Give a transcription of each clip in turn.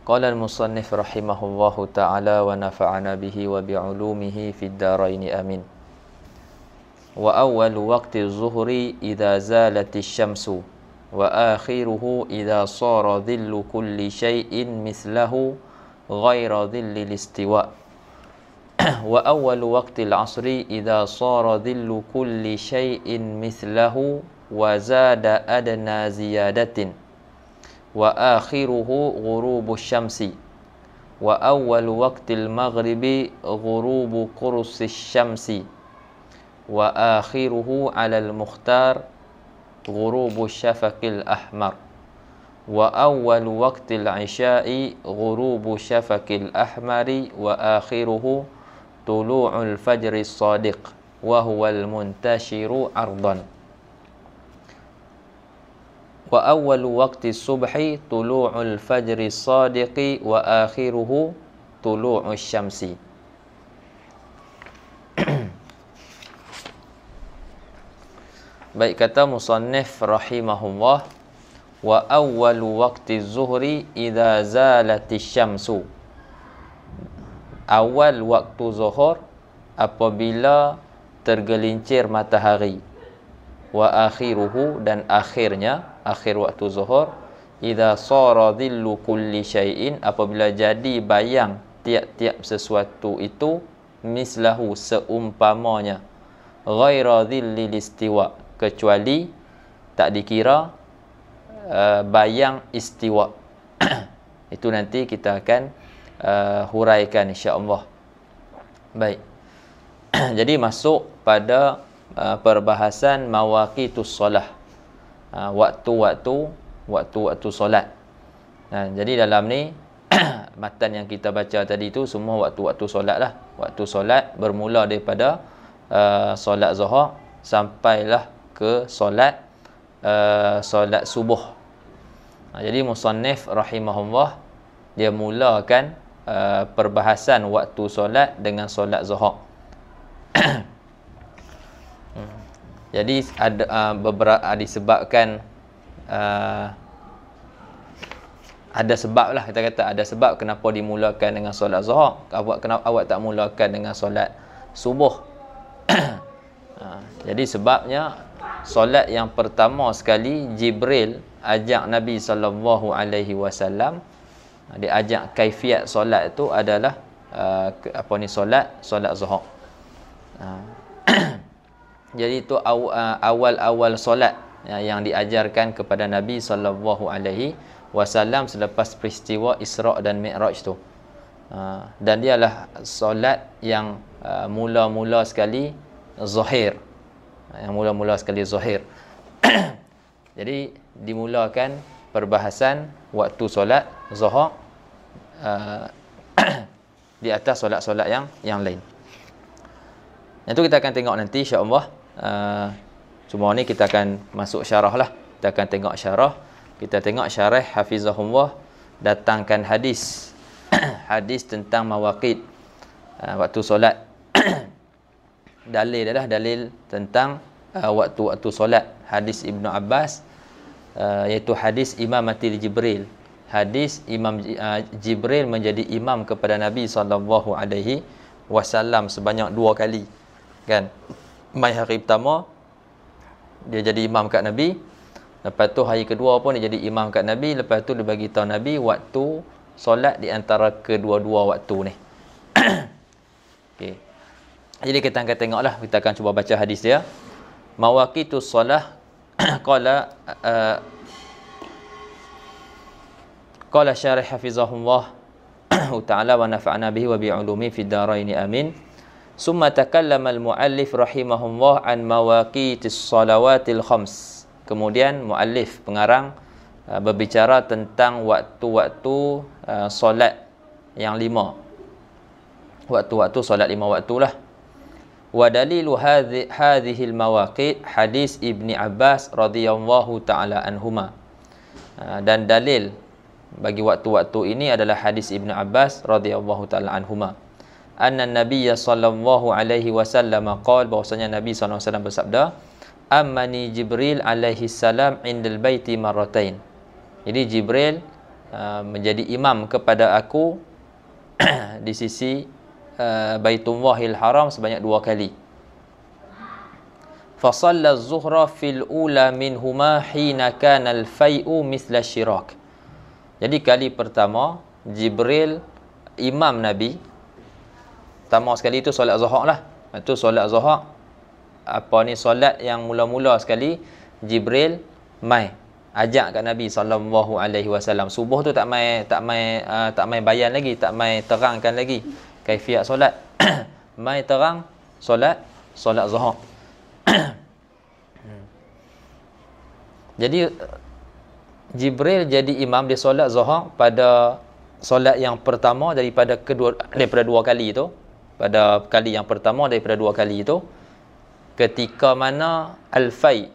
Qala al-musannif rahimahullahu ta'ala wa nafa'ana bihi wa bi'ulumihi fid darain amin. Wa awwalu waqti zuhri idza zalati syamsu wa akhiruhu idza sara dhillu kulli syai'in mithlahu ghaira dhillil istiwa. Wa awwalu waqti al-'asri idza sara dhillu kulli syai'in mithlahu wa zada adna ziyadatin. Wa akhiruhu ghurubu syamsi. Wa awwalu waqtil maghribi ghurubu qursi syamsi. Wa akhiruhu 'alal mukhtar ghurubu syafaqil ahmar. Wa awwalu waqtil 'isya'i ghurubu syafaqil ahmari. Wa akhiruhu tulu'ul fajri shadiq wa huwal muntashiru 'ardan. Wa awwalu waqti subhi tulu'ul fajri shadiqi wa akhiruhu tulu'us syamsi. Baik, kata musannif rahimahullah, wa awwalu waqti zuhri idza zalatis syamsu. Awal waktu zuhur apabila tergelincir matahari. Wa akhiruhu, dan akhirnya, akhir waktu zuhur, idza sara dhillu kulli syai'in, apabila jadi bayang tiap-tiap sesuatu itu, mislahu, seumpamanya, ghaira dhillil istiwa, kecuali tak dikira bayang istiwa. Itu nanti kita akan huraikan insya-Allah. Baik. Jadi masuk pada perbahasan mawaqitus solah, waktu-waktu solat. Jadi dalam ni matan yang kita baca tadi tu semua waktu-waktu solat lah. Waktu solat bermula daripada solat zuhur sampailah ke solat subuh. Jadi musannif rahimahullah dia mulakan perbahasan waktu solat dengan solat zuhur. Jadi ada beberapa disebabkan ada sebab lah, kita kata ada sebab kenapa dimulakan dengan solat zuhur. Kenapa awak tak mulakan dengan solat subuh? Jadi sebabnya solat yang pertama sekali Jibril ajak Nabi SAW, dia ajak kaifiat solat itu adalah solat zuhur. Jadi itu awal-awal solat yang diajarkan kepada Nabi SAW selepas peristiwa Isra' dan Mi'raj tu. Dan dialah solat yang mula-mula sekali zuhir. Jadi dimulakan perbahasan waktu solat zuhur di atas solat-solat yang lain. Yang tu kita akan tengok nanti insya-Allah. Cuma ni kita akan masuk syarah lah. Kita akan tengok syarah. Kita tengok syarah hafizahullah datangkan hadis hadis tentang mawaqit waktu solat. Dalil adalah dalil tentang waktu-waktu solat. Hadis Ibnu Abbas, iaitu hadis imamatil Jibril. Hadis Jibril menjadi imam kepada Nabi SAW sebanyak 2 kali. Kan? Mai hari pertama dia jadi imam kat Nabi. Lepas tu hari kedua pun dia jadi imam kat Nabi. Lepas tu dia bagi tahu Nabi waktu solat di antara kedua-dua waktu ni. Okey. Jadi kita akan tengoklah, kita akan cuba baca hadis dia. Mawaqitus solah qala syarih hafizahullah ta'ala wa nafa'ana bihi wa bi'ulumi fid darain amin. Summa takallama al-muallif rahimahullah an mawaqitis salawatil khams. Kemudian muallif pengarang berbicara tentang waktu-waktu solat yang 5. Waktu-waktu solat 5 waktulah. Wa dalilu hadhihi al-mawaqit hadis Ibni Abbas radhiyallahu taala anhuma. Dan dalil bagi waktu-waktu ini adalah hadis Ibnu Abbas radhiyallahu taala anhuma. Anna Nabiyya sallallahu alaihi wasallam qala, bahwasanya Nabi sallallahu alaihi wasallam bersabda, Ammani Jibril alaihi salam indal baiti marratain. Jadi Jibril menjadi imam kepada aku di sisi Baitullahil Haram sebanyak 2 kali. Fasalla az-zuhra fil ula minhuma hina kana al-fai'u mithla syirak. Jadi kali pertama Jibril imam Nabi. Pertama sekali itu solat Zuhur lah. Itu solat Zuhur. Solat yang mula-mula sekali Jibril mai ajak kat Nabi sallallahu alaihi wasallam. Subuh tu tak mai bayan lagi, tak mai terangkan lagi kaifiat solat. Mai terang solat Zuhur. Jadi Jibril jadi imam di solat Zuhur pada solat yang pertama daripada 2 kali itu. Pada kali yang pertama daripada 2 kali itu, ketika mana al-fai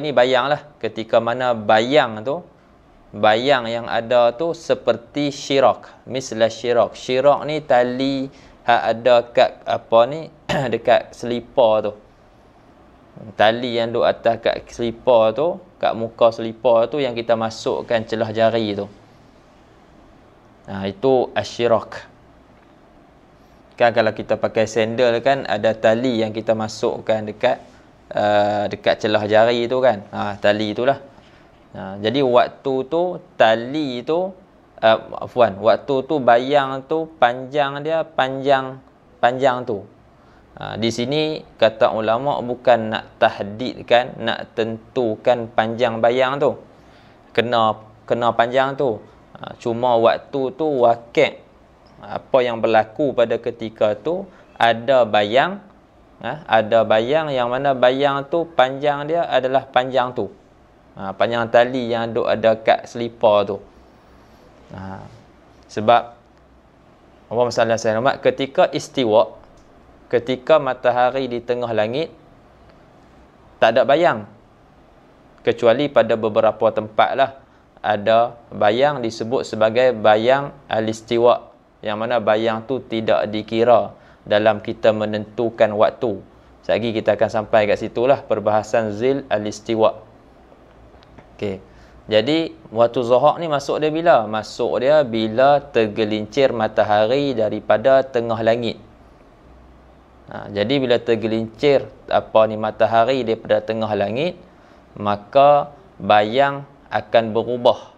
ni bayang lah, ketika mana bayang yang ada tu seperti syirak, misla syirak. Syirak ni tali ada kat dekat selipar tu. Tali yang duk atas kat selipar tu, kat muka selipar tu yang kita masukkan celah jari tu. Itu asyirak. Kan kalau kita pakai sandal kan ada tali yang kita masukkan dekat celah jari tu kan. Tali itulah. Jadi waktu tu tali tu waktu tu bayang tu panjang tu. Di sini kata ulama bukan nak tahdidkan, nak tentukan panjang bayang tu. Kena panjang tu. Cuma waktu tu wakil apa yang berlaku pada ketika tu ada bayang yang mana bayang tu panjang dia adalah panjang tu. Panjang tali yang ada kat selipar tu. Sebab apa masalah saya hormat, ketika istiwa, ketika matahari di tengah langit tak ada bayang, kecuali pada beberapa tempat lah ada bayang disebut sebagai bayang al-istiwa, yang mana bayang tu tidak dikira dalam kita menentukan waktu. Sekejap lagi kita akan sampai kat situlah perbahasan zil al-istiwa. Okey. Jadi waktu Zuhur ni masuk dia bila? Masuk dia bila tergelincir matahari daripada tengah langit. Jadi bila tergelincir matahari daripada tengah langit, maka bayang akan berubah.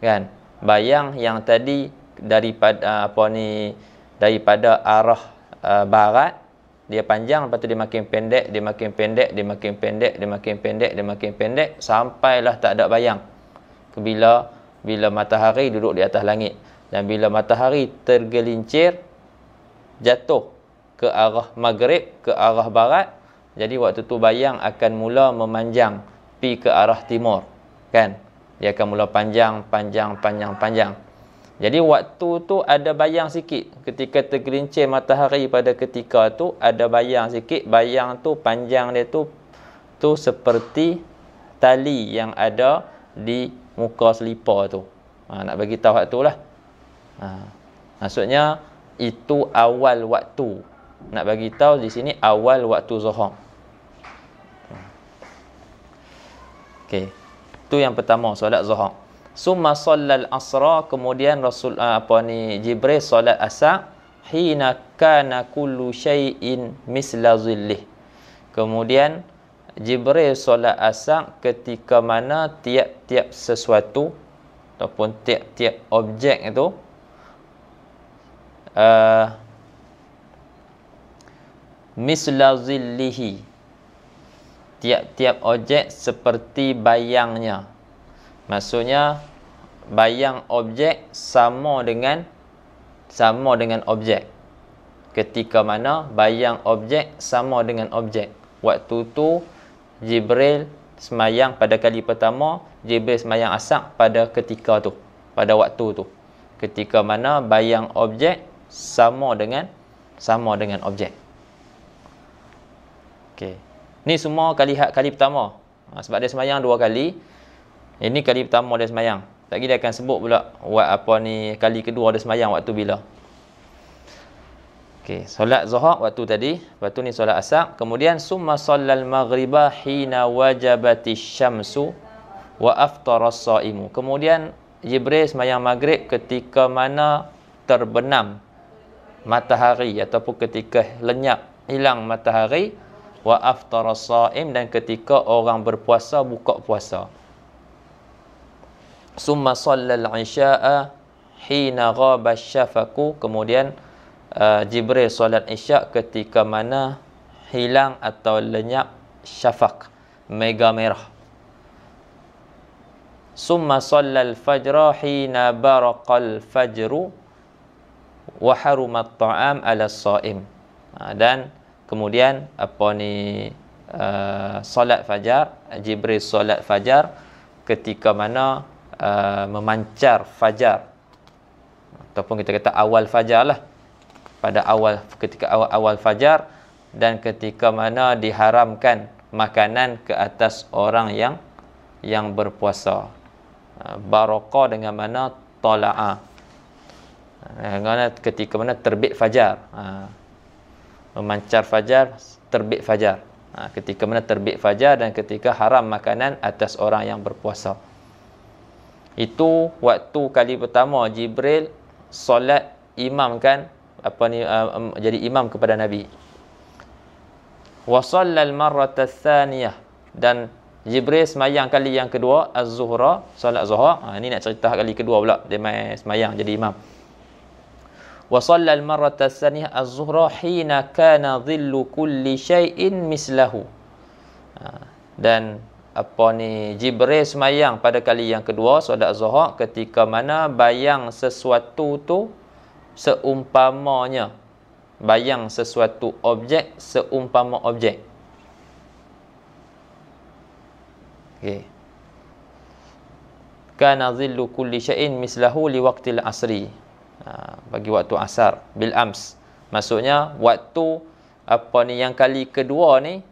Kan? Bayang yang tadi daripada arah barat dia panjang, lepas tu dia makin pendek, dia makin pendek, dia makin pendek, dia makin pendek, dia makin pendek sampailah tak ada bayang. Bila matahari duduk di atas langit, dan bila matahari tergelincir jatuh ke arah maghrib, ke arah barat, jadi waktu tu bayang akan mula memanjang pi ke arah timur, kan? Dia akan mula panjang. Jadi waktu tu ada bayang sikit. Ketika tergelincir matahari pada ketika tu ada bayang sikit. Bayang tu panjang dia tu seperti tali yang ada di muka selipar tu. Nak bagi tahu waktu lah. Maksudnya itu awal waktu. Nak bagi tahu di sini awal waktu Zuhur. Okey. Itu yang pertama, solat Zuhur. Summa sallal asra, kemudian Jibril solat asar, hina kana kullu syai'in misla zillih. Kemudian Jibril solat asar ketika mana tiap-tiap sesuatu ataupun tiap-tiap objek itu misla zillihi, tiap-tiap objek seperti bayangnya. Maksudnya bayang objek sama dengan objek. Ketika mana bayang objek sama dengan objek. Waktu tu Jibril semayang pada kali pertama, Jibril semayang asar pada ketika tu, pada waktu tu. Ketika mana bayang objek sama dengan objek. Okey. Ni semua kali pertama. Sebab dia semayang 2 kali. Ini kali pertama dia semayang. Lagi dia akan sebut pula kali kedua dia semayang waktu bila. Okey, solat Zuhur waktu tadi, lepas tu ni solat asar, kemudian summa sallal maghriba hina wajabatish syamsu wa aftara as-saimu. Kemudian Jibril semayang maghrib ketika mana terbenam matahari ataupun ketika lenyap hilang matahari, wa aftara shaim, dan ketika orang berpuasa buka puasa. Summa shallal isya'a hina ghaba syafaku, kemudian Jibril solat isyak ketika mana hilang atau lenyap syafaq, mega merah. Summa shallal fajra hina baraqal fajru wa harumat ta'am ala shaim. Dan kemudian solat fajar, Jibril solat fajar ketika mana memancar fajar, ataupun kita kata awal fajar lah, pada ketika awal fajar, dan ketika mana diharamkan makanan ke atas orang yang berpuasa. Baraqah dengan mana tala'a, ketika mana terbit fajar, memancar fajar, terbit fajar, ketika mana terbit fajar, dan ketika haram makanan atas orang yang berpuasa. Itu waktu kali pertama Jibril solat imamkan jadi imam kepada Nabi. Wa shallal marrata tsaniyah, dan Jibril semayang kali yang kedua az-zuhra, solat zuhur. Ini nak cerita kali kedua pula dia mai semayang jadi imam. Wa shallal marrata tsaniyah az-zuhra hina kana dhillu kulli syai'in mislahu. Dan Jibril semayang pada kali yang kedua solat zuhur ketika mana bayang sesuatu tu seumpamanya, bayang sesuatu objek seumpama objek. Okay. Kana dhillu kulli syai'in mislahu li waqtil asri, bagi waktu asar, bil ams, maksudnya waktu yang kali kedua ni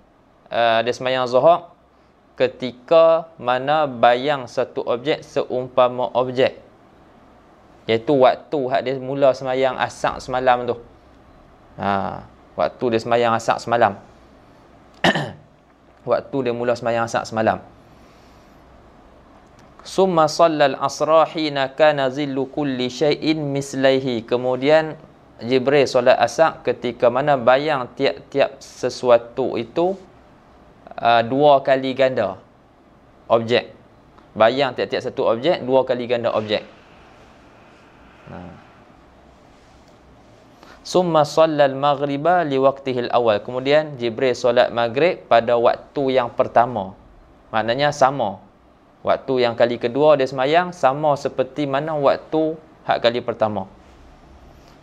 dia semayang zuhur ketika mana bayang satu objek seumpama objek, iaitu waktu dia mula semayang asar semalam tu. Waktu dia semayang asar semalam waktu dia mula semayang asar semalam. Summa shallal asra hina kana zillu kulli syai'in mislaihi, kemudian Jibril solat asar ketika mana bayang tiap-tiap sesuatu itu dua kali ganda objek. Bayang tiap-tiap satu objek dua kali ganda objek. Summa shallal maghriba li waqtihil awal, kemudian Jibril solat maghrib pada waktu yang pertama. Maknanya sama, waktu yang kali kedua dia semayang sama seperti mana waktu hak kali pertama.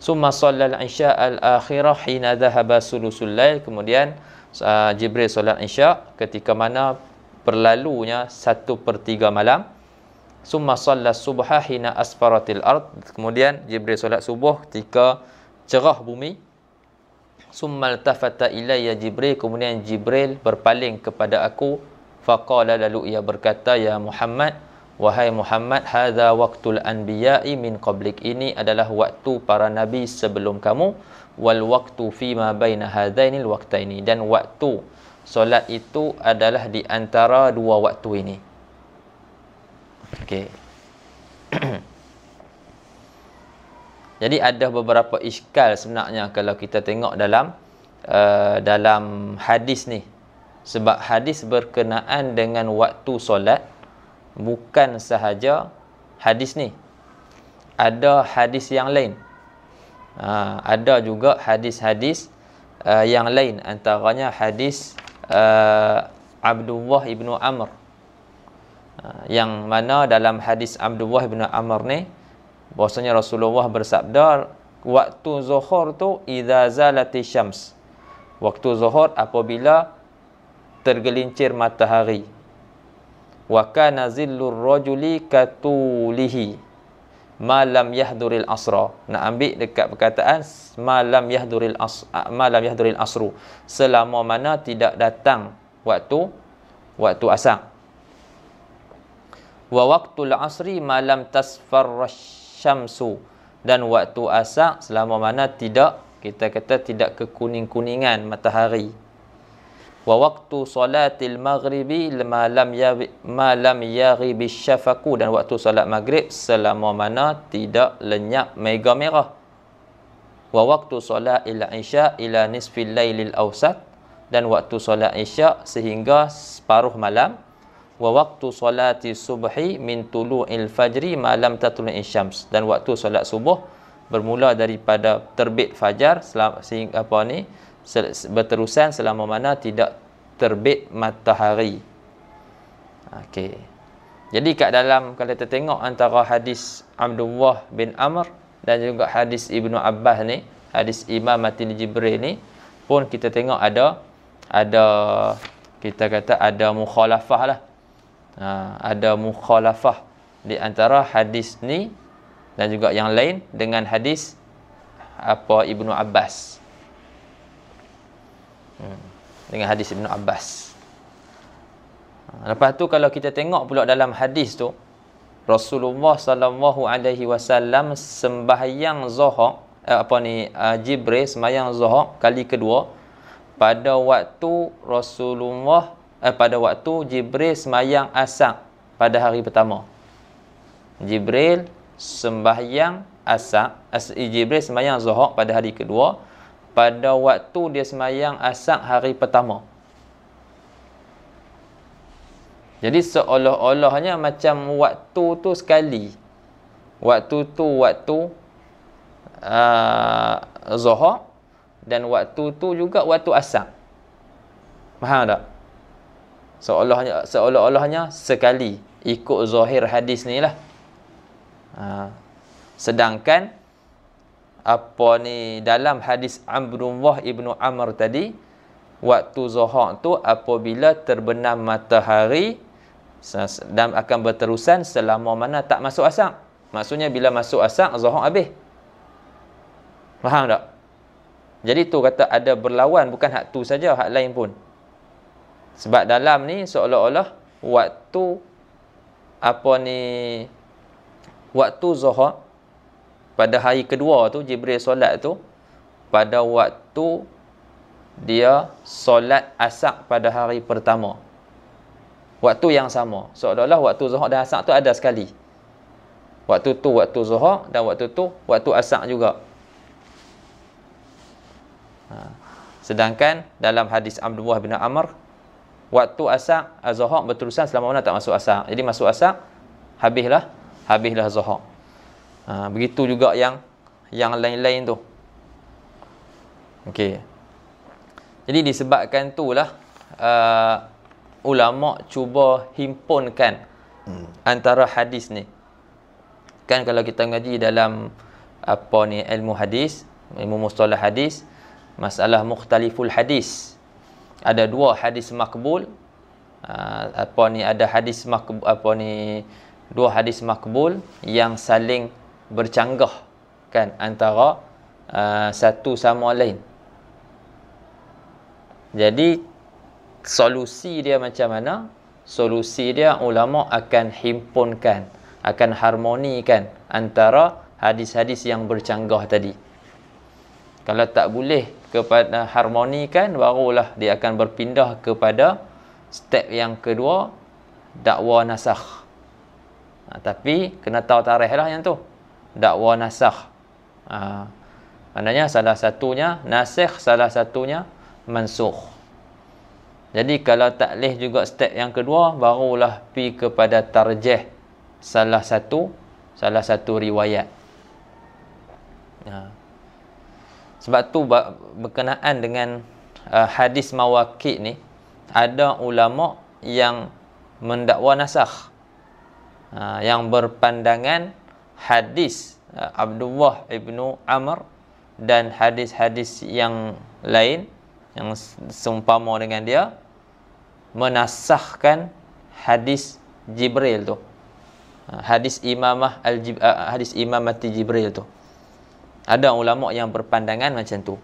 Summa shallal isya al-akhirah hina dhahaba sulusul lail, kemudian Jibril solat isya ketika mana berlalunya 1/3 malam. Summa shalla subha hina asfaratil ard, kemudian Jibril solat subuh ketika cerah bumi. Summa altafata ilayya Jibril, kemudian Jibril berpaling kepada aku. Faqala, lalu ia berkata, ya Muhammad, wahai Muhammad, hadza waqtul anbiya'i min qablik, ini adalah waktu para nabi sebelum kamu. Wal waqtu fima baina hadainil waqtaini, dan waktu solat itu adalah di antara dua waktu ini. Okey. Jadi ada beberapa iskal sebenarnya kalau kita tengok dalam hadis ni. Sebab hadis berkenaan dengan waktu solat, bukan sahaja hadis ni. Ada hadis yang lain. Ada juga hadis-hadis yang lain, antaranya hadis Abdullah ibnu Amr, yang mana dalam hadis Abdullah ibnu Amr ni bahwasanya Rasulullah bersabda, waktu zuhur tu idza zalati syams, waktu zuhur apabila tergelincir matahari. Wa kana zillur rajuli katulihi ma lam yahduril asra. Nak ambil dekat perkataan ma lam yahduril asru, selama mana tidak datang waktu asar. Wa waqtul asri ma lam tasfarra syamsu, dan waktu asar selama mana tidak, kita kata tidak kekuning-kuningan matahari. Wa waqtu salatil maghribi ma lam yaghibi syafaku, dan waktu solat maghrib selama mana tidak lenyap mega merah. Wa waqtu salatil isya ila nisfil lailil awsat, dan waktu solat isya sehingga separuh malam. Wa waqtu salati subhi min tulu'il fajri ma lam tatlu'i syams, dan waktu solat subuh bermula daripada terbit fajar sehingga berterusan selama mana tidak terbit matahari. Okey. Jadi kat dalam, kalau kita tengok antara hadis Abdullah bin Amr dan juga hadis Ibnu Abbas ni, hadis Imamatil Jibril ni pun kita tengok ada kita kata ada mukhalafah lah. Ada mukhalafah di antara hadis ni dan juga yang lain dengan hadis Ibnu Abbas. Dengan hadis Ibnu Abbas. Lepas tu kalau kita tengok pula dalam hadis tu, Rasulullah sallallahu alaihi wasallam sembahyang Zuhur, Jibril sembahyang Zuhur kali kedua pada waktu pada waktu Jibril sembahyang Asar pada hari pertama. Jibril sembahyang Jibril sembahyang Zuhur pada hari kedua pada waktu dia sembahyang Asar hari pertama. Jadi seolah-olahnya macam waktu tu sekali. Waktu tu waktu Zuhur, dan waktu tu juga waktu Asar. Faham tak? Seolah-olahnya sekali, ikut zahir hadis ni lah. Sedangkan dalam hadis Abdullah ibnu Amr tadi, waktu zuhur tu apabila terbenam matahari dan akan berterusan selama mana tak masuk asar. Maksudnya bila masuk asar, zuhur habis. Faham tak? Jadi tu kata ada berlawan, bukan hak tu saja, hak lain pun. Sebab dalam ni seolah-olah waktu waktu zuhur pada hari kedua tu, Jibril solat tu pada waktu dia solat asar pada hari pertama. Waktu yang sama. Seolah-olah waktu zuhur dan asar tu ada sekali. Waktu tu waktu zuhur dan waktu tu waktu asar juga. Sedangkan dalam hadis Abdullah bin Amr, waktu asar zuhur berterusan selama mana tak masuk asar. Jadi masuk asar, habislah zuhur. Begitu juga yang lain-lain tu. Okey. Jadi disebabkan itulah ulama cuba himpunkan antara hadis ni. Kan kalau kita ngaji dalam ilmu hadis, ilmu mustalah hadis, masalah mukhtaliful hadis. Ada dua hadis makbul. Ada hadis makbul, dua hadis makbul yang saling bercanggah kan antara satu sama lain. Jadi solusi dia macam mana? Solusi dia ulama akan himpunkan, akan harmonikan antara hadis-hadis yang bercanggah tadi. Kalau tak boleh kepada harmonikan, barulah dia akan berpindah kepada step yang kedua, dakwa nasakh. Tapi kena tahu tarikh lah yang tu. Dakwa nasakh. Maknanya salah satunya nasikh, salah satunya mansukh. Jadi kalau tak leh juga step yang kedua, barulah pi kepada tarjih salah satu riwayat. Sebab tu berkenaan dengan hadis mawaqit ni, ada ulama yang mendakwa nasakh, yang berpandangan hadis Abdullah ibnu Amr dan hadis-hadis yang lain yang seumpama dengan dia menasahkan hadis Jibril tu, hadis imamati Jibril tu. Ada ulama yang berpandangan macam tu.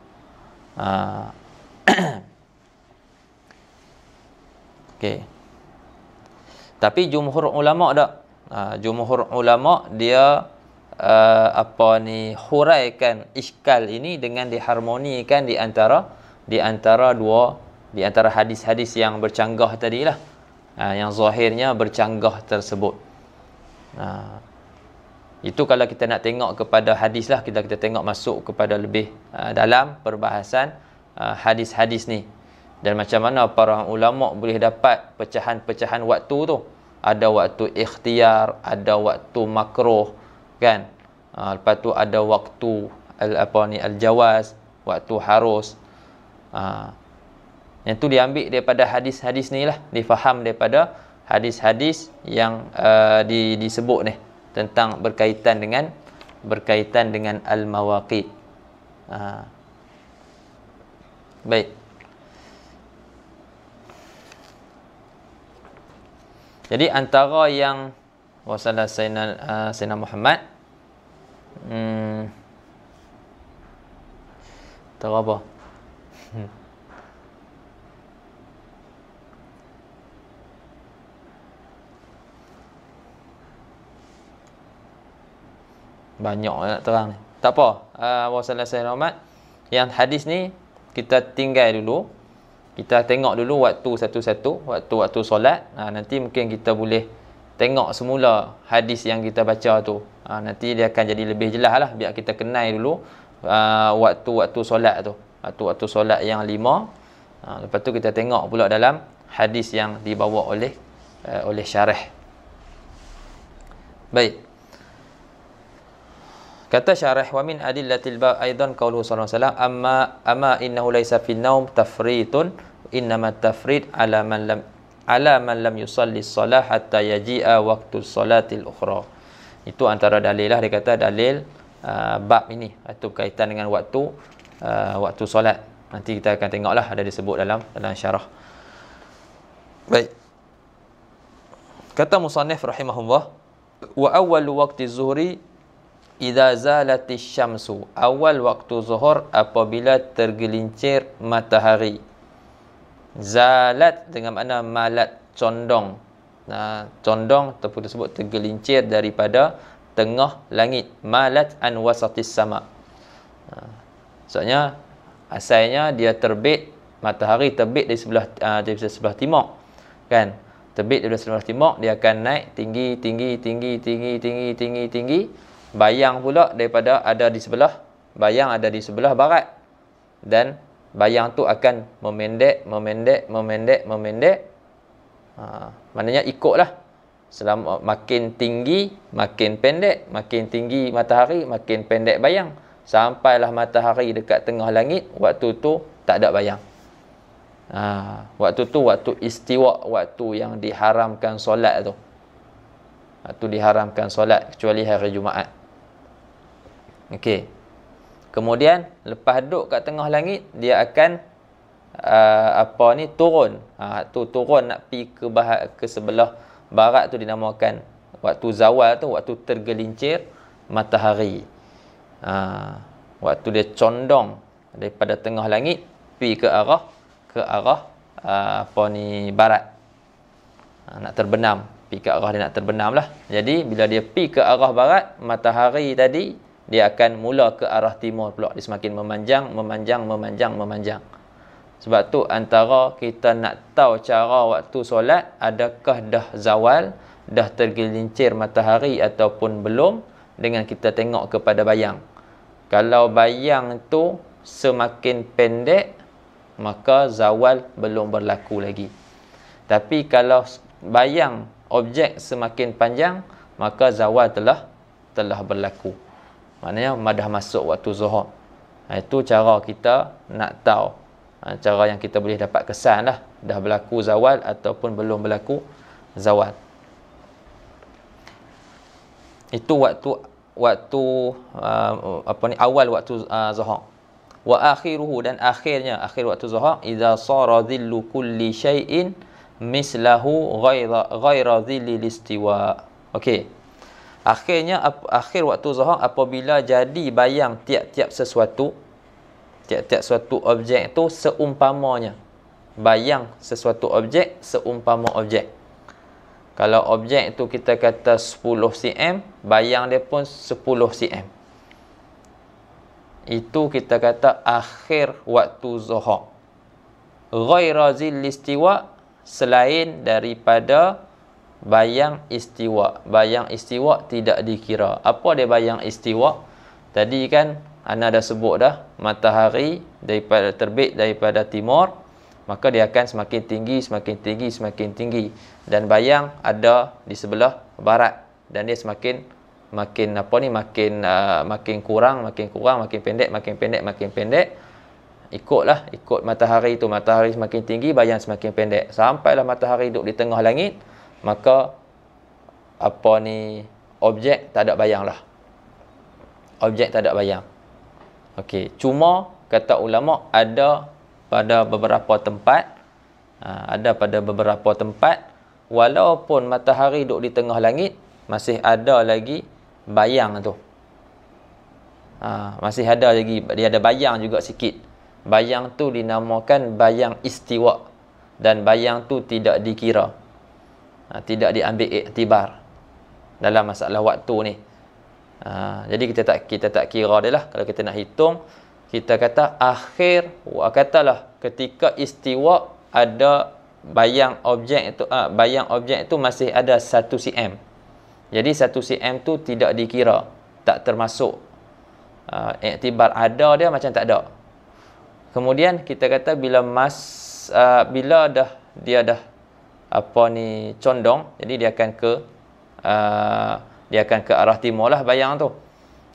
Okey. Tapi jumhur ulama tak. Jumhur ulama dia huraikan iskal ini dengan diharmonikan di antara Di antara hadis-hadis yang bercanggah tadilah, yang zahirnya bercanggah tersebut. Itu kalau kita nak tengok kepada hadis lah, kita tengok masuk kepada lebih dalam perbahasan hadis-hadis ni. Dan macam mana para ulama boleh dapat pecahan-pecahan waktu tu. Ada waktu ikhtiar, ada waktu makruh, kan? Lepas tu ada waktu al-jawaz, waktu harus. Yang tu diambil daripada hadis-hadis ni lah, difaham daripada hadis-hadis yang disebut ni tentang berkaitan dengan al-mawaqit. Baik. Jadi antara yang wasallallahu sayyidina Muhammad tahu apa? Banyak nak terang ni. Tak apa. Wasallallahu sayyidina Muhammad. Yang hadis ni kita tinggal dulu. Kita tengok dulu waktu satu-satu, waktu solat. Nanti mungkin kita boleh tengok semula hadis yang kita baca tu. Nanti dia akan jadi lebih jelas lah. Biar kita kenal dulu waktu-waktu solat tu. Waktu-waktu solat yang 5. Lepas tu kita tengok pula dalam hadis yang dibawa oleh syarah. Baik. Kata syarah, wa min adillatil bab aidan qauluhu sallallahu alaihi wasallam amma innahu laisa fin naum tafritun innama tafrid ala man lam yusalli shalah hatta yaji'a waqtu salatil ukhra. Itu antara dalil lah, dia kata dalil bab ini itu berkaitan dengan waktu solat. Nanti kita akan tengoklah, ada disebut dalam syarah. Baik. Kata musannif rahimahullah, wa awwalu waqti zuhri idza zalatis syamsu. Awal waktu zuhur apabila tergelincir matahari. Zalat dengan makna malat, condong. Condong ataupun disebut tergelincir daripada tengah langit. Malat an wasatis sama. Maksudnya asalnya dia terbit, matahari terbit dari sebelah timur. Kan? Terbit dari sebelah timur, dia akan naik tinggi. Bayang pula daripada ada di sebelah, bayang ada di sebelah barat. Dan bayang tu akan memendek. Maknanya ikutlah. Selama makin tinggi, makin pendek. Makin tinggi matahari, makin pendek bayang. Sampailah matahari dekat tengah langit, waktu tu tak ada bayang. Waktu tu waktu istiwa, waktu yang diharamkan solat tu. Waktu diharamkan solat kecuali hari Jumaat. Okey. Kemudian lepas duduk kat tengah langit, dia akan turun. Tu turun nak pi ke sebelah barat tu dinamakan waktu zawal tu, waktu tergelincir matahari. Waktu dia condong daripada tengah langit pi ke arah barat. Nak terbenam, pi ke arah dia nak terbenam lah. Jadi bila dia pi ke arah barat, matahari tadi dia akan mula ke arah timur pula. Dia semakin memanjang. Sebab tu antara kita nak tahu cara waktu solat, adakah dah zawal, dah tergelincir matahari ataupun belum, dengan kita tengok kepada bayang. Kalau bayang tu semakin pendek, maka zawal belum berlaku lagi. Tapi kalau bayang objek semakin panjang, maka zawal telah berlaku. Maknanya dah masuk waktu zuhur. Itu cara kita nak tahu. Cara yang kita boleh dapat kesan lah, dah berlaku zawal ataupun belum berlaku zawal. Itu awal waktu zuhur. Wa akhiruhu, dan akhir waktu zuhur, idza sara dhillu kulli syai'in mislahu ghaira dhillil istiwa. Okey. Akhir waktu zuhur apabila jadi bayang tiap-tiap suatu objek tu seumpamanya. Bayang sesuatu objek seumpama objek. Kalau objek tu kita kata 10 cm, bayang dia pun 10 cm. Itu kita kata akhir waktu zuhur. ghaira zil istiwa, selain daripada bayang istiwa. Bayang istiwa tidak dikira. Apa dia bayang istiwa? Tadi kan ana dah sebut dah, matahari daripada terbit daripada timur, maka dia akan semakin tinggi, semakin tinggi, semakin tinggi. Dan bayang ada di sebelah barat, dan dia makin kurang, makin pendek, makin pendek. Ikut matahari tu. Matahari semakin tinggi, bayang semakin pendek. Sampailah matahari duduk di tengah langit, maka objek tak ada bayang lah. Objek tak ada bayang. Okey, cuma kata ulama ada pada beberapa tempat, walaupun matahari duduk di tengah langit, masih ada lagi bayang tu. Masih ada lagi, dia ada bayang juga sikit. Bayang tu dinamakan bayang istiwa, dan bayang tu tidak dikira, tidak diambil iktibar dalam masalah waktu ni. Jadi kita tak kira dia lah. Kalau kita nak hitung, kita kata katalah ketika istiwa ada bayang objek itu masih ada 1 cm. Jadi 1 cm tu tidak dikira, tak termasuk iktibar. Ada dia macam tak ada. Kemudian kita kata bila dia dah condong, jadi dia akan ke arah timur lah bayang tu,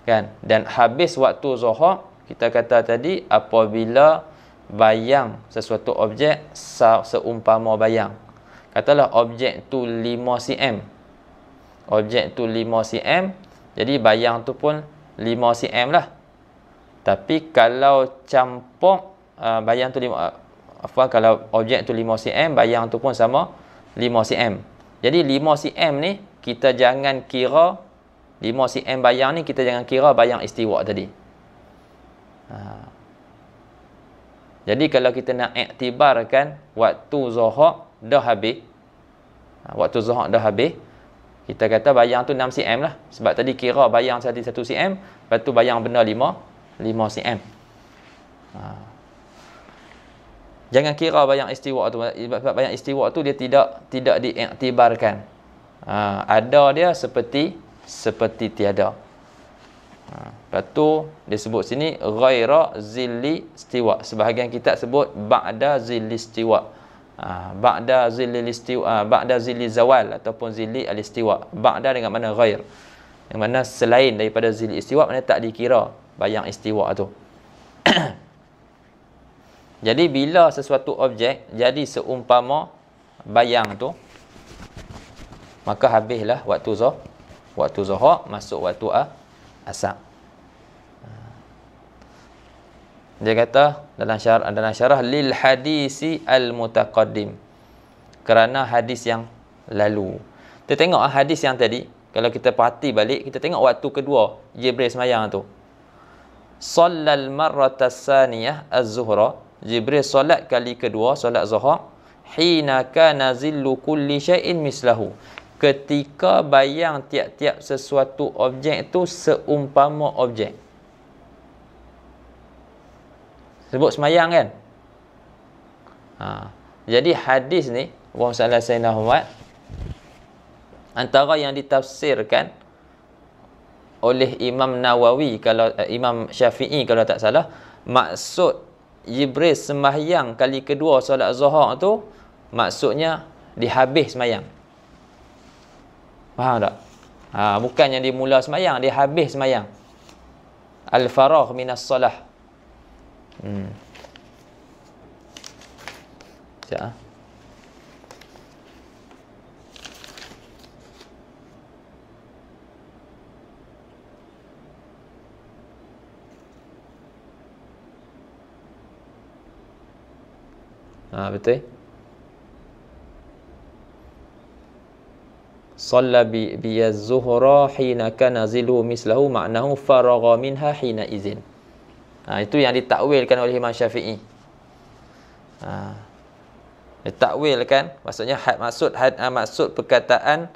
kan. Dan habis waktu zuhur, kita kata tadi apabila bayang sesuatu objek seumpama bayang, katalah objek tu 5 cm, jadi bayang tu pun 5 cm lah. Tapi kalau campur bayang tu kalau objek tu 5 cm, bayang tu pun sama 5 cm. Jadi 5 cm ni kita jangan kira 5 cm bayang ni, kita jangan kira bayang istiwa tadi. Jadi kalau kita nak iktibarkan waktu zuhur dah habis, kita kata bayang tu 6 cm lah. Sebab tadi kira bayang tadi 1 cm, lepas tu bayang benda 5 cm. Jangan kira bayang istiwa tu, sebab bayang istiwa tu dia tidak diiktibarkan. Ada dia seperti tiada. Lepas tu dia sebut sini ghaira zilli istiwa. Sebahagian kitab sebut ba'da zilli istiwa. Ba'da zilli zawal ataupun zilli al-istiwa. Ba'da dengan mana ghair, yang mana selain daripada zilli istiwa, mana tak dikira bayang istiwa tu. Jadi bila sesuatu objek jadi seumpama bayang tu, maka habislah waktu zuhur, masuk waktu asar. Dia kata dalam syarah lil hadisi al mutaqaddim, kerana hadis yang lalu. Kita tengok hadis yang tadi, kalau kita perhati balik, kita tengok waktu kedua Jibril sembahyang tu. Shallal marratas saniyah az-zuhra, Jibril solat kali kedua, solat zuhur, hina kana zillu kulli syai'in mislahu, ketika bayang tiap-tiap sesuatu objek tu seumpama objek. Sebut semayang kan. Jadi hadis ni, Allahumma salli ala sayyidina Muhammad, antara yang ditafsirkan oleh Imam Nawawi, kalau Imam Syafi'i kalau tak salah, maksud Jibril sembahyang kali kedua solat zuhur tu, maksudnya dihabis sembahyang. Faham tak? Bukannya dia mula sembahyang, dia habis sembahyang. Al-faragh minas solah. Sekejap. Betul. Shalla bi az-zuhra hina kana zilu mislahu ma'nahu faragha minha hina izin. Itu yang ditakwilkan oleh Imam Syafi'i. Ditakwilkan, maksudnya maksud perkataan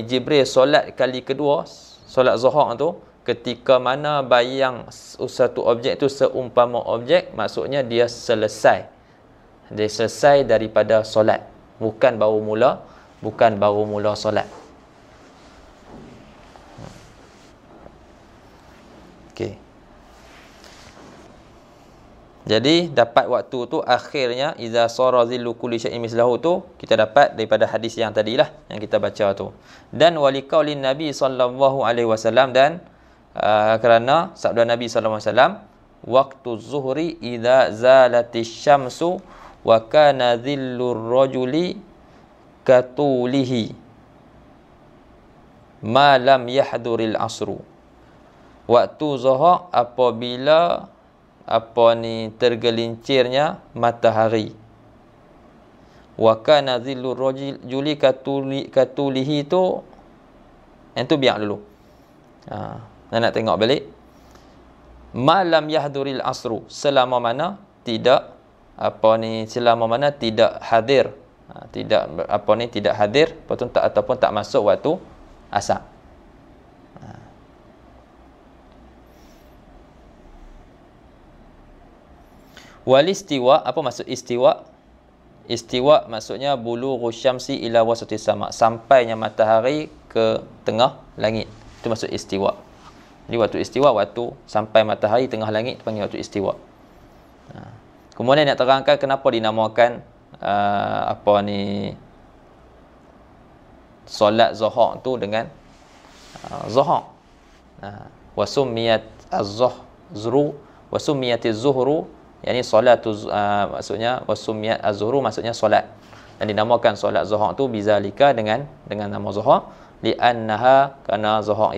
Jibril solat kali kedua, solat zuhur tu, ketika mana bayang satu objek itu seumpama objek, maksudnya dia selesai. Dia selesai daripada solat. Bukan baru mula solat. Okey. Jadi dapat waktu tu akhirnya iza sara zillu kulli syai'in mislahu tu kita dapat daripada hadis yang tadilah yang kita baca tu. Dan waliqaulin Nabi sallallahu alaihi wasallam, dan kerana sabda Nabi sallallahu alaihi wasallam, waktu zuhri idza zalatis syamsu wa kana dhillur rajuli katulihi ma lam yahduril asru. Waktu zuhur apabila tergelincirnya matahari. Wa kana dhillur rajuli katulihi tu, yang tu biar dulu. Nak tengok balik. Malam yahduril asru, selama mana tidak hadir, tidak hadir ataupun tak masuk waktu asar. Wal istiwa, apa maksud istiwa? Istiwa maksudnya bulughu syamsi ila wasatis sama, sampainya matahari ke tengah langit. Itu maksud istiwa. Jadi waktu istiwa, waktu sampai matahari tengah langit, panggil waktu istiwa. Kemudian nak terangkan kenapa dinamakan solat zuhur tu dengan zuhur. Wa summiyat az-zuhru wa summiyatiz zuhru, yakni solatu maksudnya wasumiyat az-zuhru maksudnya solat, dan dinamakan solat zuhur tu bizalika dengan nama zuhur, li'annaha kana zuhur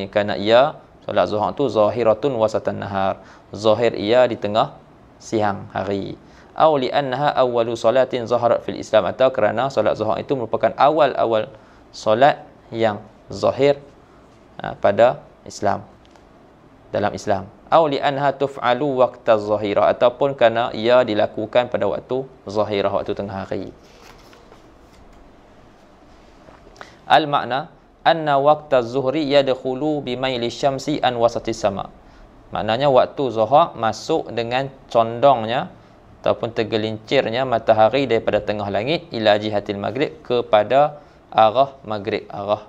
kana ia solat zuhur tu zahiratun wasatan nahar, zahir ia di tengah siang hari, au li'annaha awwalu salatin zaharat fil Islam, atau kerana solat zuhur itu merupakan awal-awal solat yang zahir pada Islam, dalam Islam. Au li'anha tuf'alu waqta zahira, ataupun kerana ia dilakukan pada waktu zahirah, waktu tengah hari. Al makna anna waqta zuhri yadkhulu bimaili syamsi an wasatis sama. Maknanya waktu zuhur masuk dengan condongnya ataupun tergelincirnya matahari daripada tengah langit ila jihatil maghrib, kepada arah maghrib, arah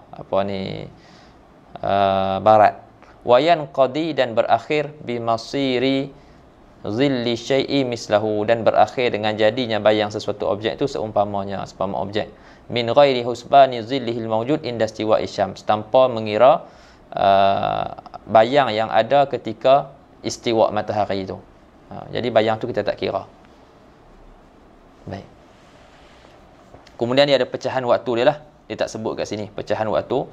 barat. Wayan qadi, dan berakhir bimasiri zilli syai'i mislahu, dan berakhir dengan jadinya bayang sesuatu objek itu seumpama objek, min ghairi husbani zillihil mawjud inda istiwa'i syams, tanpa mengira bayang yang ada ketika istiwa matahari itu. Jadi bayang tu kita tak kira. Baik. Kemudian dia ada pecahan waktu dia lah. Dia tak sebut kat sini pecahan waktu.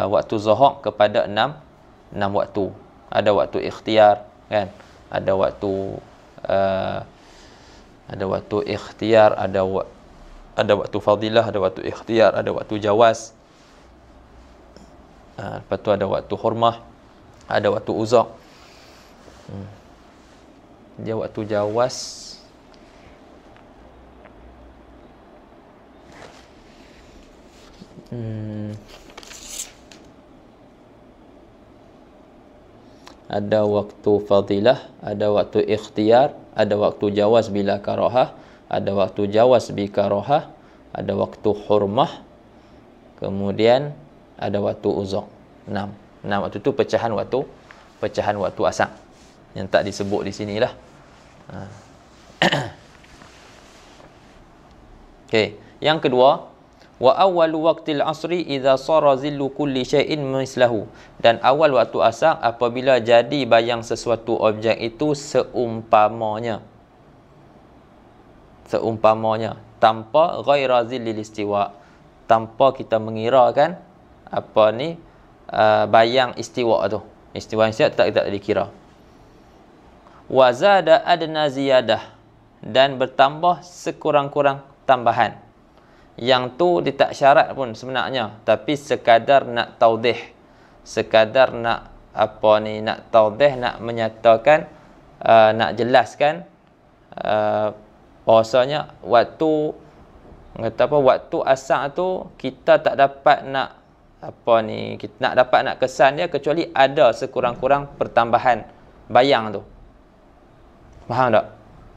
Waktu zuhur kepada 6 waktu. Ada waktu ikhtiar, kan? Ada waktu ikhtiar, ada waktu fadilah, ada waktu ikhtiar, ada waktu jawaz. Lepas tu ada waktu hurmah, ada waktu uzak. Dia waktu jawaz ada waktu fadilah, ada waktu ikhtiar, ada waktu jawaz bila karahah, ada waktu jawaz bi karahah, ada waktu hurmah, kemudian ada waktu uzak. 6 waktu tu pecahan waktu asar yang tak disebut di sinilah. Okey, yang kedua, wa awwalu waqtil asri idza sara zillu kulli syai'in mislahu, dan awal waktu asar apabila jadi bayang sesuatu objek itu seumpamanya tanpa ghaira zillil istiwa, tanpa kita mengirakan bayang istiwa tu. Istiwa tak dikira. Wa zada adna ziyadah, dan bertambah sekurang-kurang tambahan. Yang tu dia tak syarat pun sebenarnya, tapi sekadar nak taudih, sekadar nak nak menyatakan, nak jelaskan bahasanya waktu asar tu kita tak dapat nak kita nak kesan dia kecuali ada sekurang-kurang pertambahan bayang tu. Faham tak?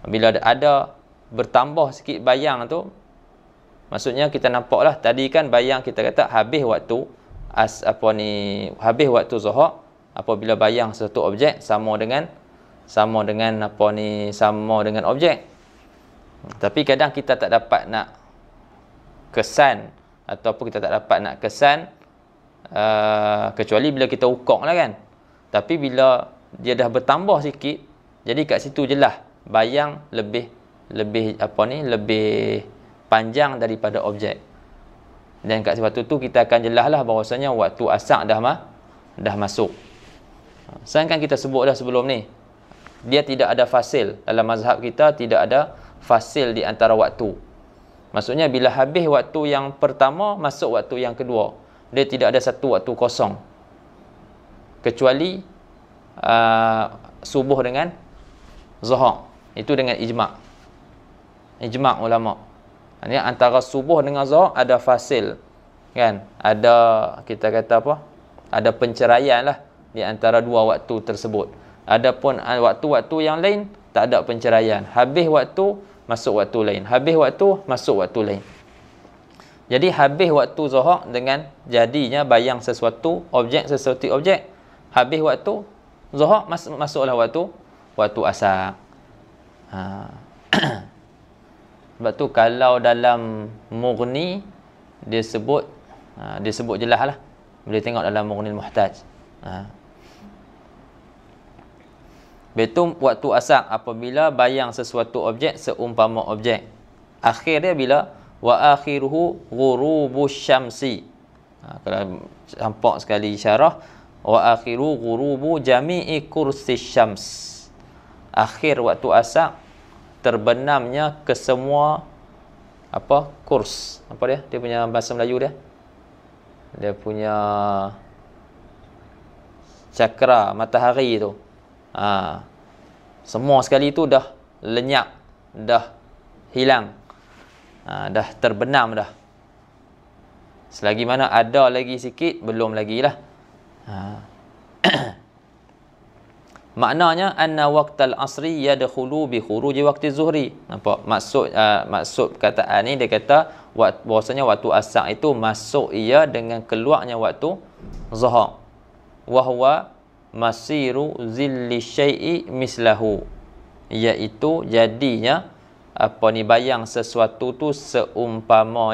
Bila ada bertambah sikit bayang tu, maksudnya kita nampaklah tadi kan bayang kita kata habis waktu habis waktu zuhur apabila bayang satu objek sama dengan objek. Tapi kadang kita tak dapat nak kesan ataupun kita tak dapat nak kesan kecuali bila kita ukur lah kan. Tapi bila dia dah bertambah sikit, jadi kat situ je lah bayang lebih panjang daripada objek. Dan kat waktu tu kita akan jelaslah bahawasanya waktu asar dah masuk. Sedangkan kita sebut dah sebelum ni, dia tidak ada fasil. Dalam mazhab kita tidak ada fasil di antara waktu. Maksudnya bila habis waktu yang pertama, masuk waktu yang kedua. Dia tidak ada satu waktu kosong. Kecuali subuh dengan zuhur. Itu dengan ijma' ulama'. Ini antara subuh dengan zuhur ada fasil. Kan? Ada, kita kata apa? Ada penceraian lah di antara dua waktu tersebut. Adapun waktu-waktu yang lain, tak ada penceraian. Habis waktu, masuk waktu lain. Habis waktu, masuk waktu lain. Jadi habis waktu zuhur dengan jadinya bayang sesuatu objek. Habis waktu zuhur, masuklah waktu asar. Sebab tu kalau dalam Mughni dia sebut jelas lah. Boleh tengok dalam Mughni Muhtaj. Betul waktu asar apabila bayang sesuatu objek seumpama objek. Akhir dia bila wa akhiruhu ghurubus syamsi. Kalau nampak sekali syarah wa akhiru ghurubu jami'i kursi syams. Akhir waktu asar terbenamnya kesemua kurs. Dia punya bahasa Melayu dia punya cakra matahari tu. Semua sekali tu dah lenyap, dah hilang, dah terbenam dah. Selagi mana ada lagi sikit, belum lagi lah. Maknanya anna waqtal asri yadkhulu bi khuruji waqti zuhri. Nampak maksud perkataan ni, dia kata bahwasanya waktu asar itu masuk ia dengan keluarnya waktu zuhur. Wa huwa masiru zilli syai'i mislahu, iaitu jadinya bayang sesuatu tu seumpama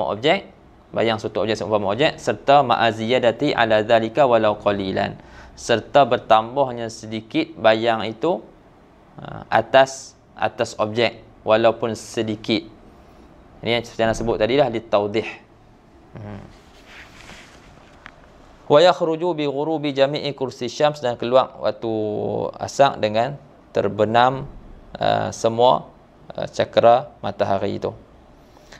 objek, bayang suatu objek seumpama objek, serta ma'aziyadati ala zalika walau qalilan, serta bertambahnya sedikit bayang itu atas objek walaupun sedikit. Ini yang saya sebut tadi dah ditaudih. Wa yakhruju bi ghurubi jami'i kursi syams, dan keluar waktu asar dengan terbenam semua cakra matahari itu.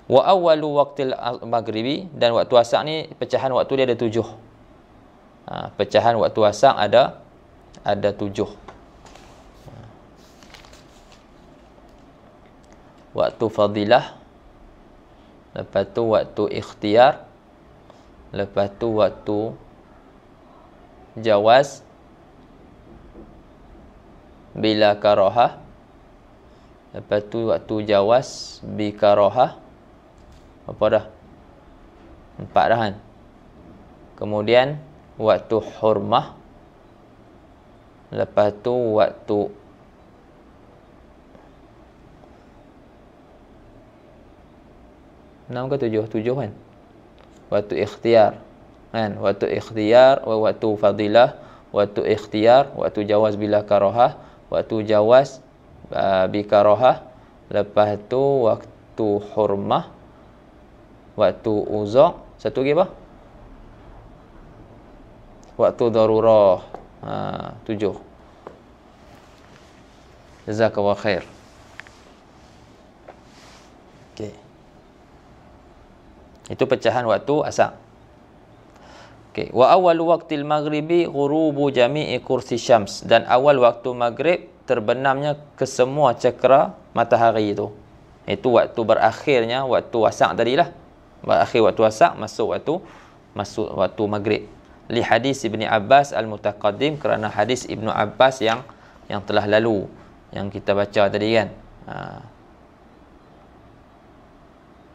Wa awwalu waqtil maghribi, dan waktu asar ni pecahan waktu dia ada 7. Pecahan waktu asar ada 7. Waktu fadilah, lepas tu waktu ikhtiar, lepas tu waktu jawaz bila karahah, lepas tu waktu jawaz bi karahah. Apa dah? 4 dah kan? Kemudian waktu hurmah, lepas tu waktu enam ke 7 kan? Waktu ikhtiar kan? Waktu ikhtiar, waktu fadilah, waktu ikhtiar, waktu jawaz bila karahah, waktu jawaz bi karahah, lepas tu waktu hurmah, waktu uzur, satu lagi apa? Waktu darurah. 7. Jazakallahu khair. Okey. Itu pecahan waktu asar. Okey, wa awwalu waqtil maghribi ghurubu jami'i kursi syams, dan awal waktu maghrib terbenamnya kesemua cakra matahari itu. Itu waktu berakhirnya waktu asar tadilah. Berakhir waktu asar, masuk waktu masuk waktu maghrib. Li hadis Ibni Abbas al-mutaqaddim, kerana hadis Ibnu Abbas yang telah lalu, yang kita baca tadi kan.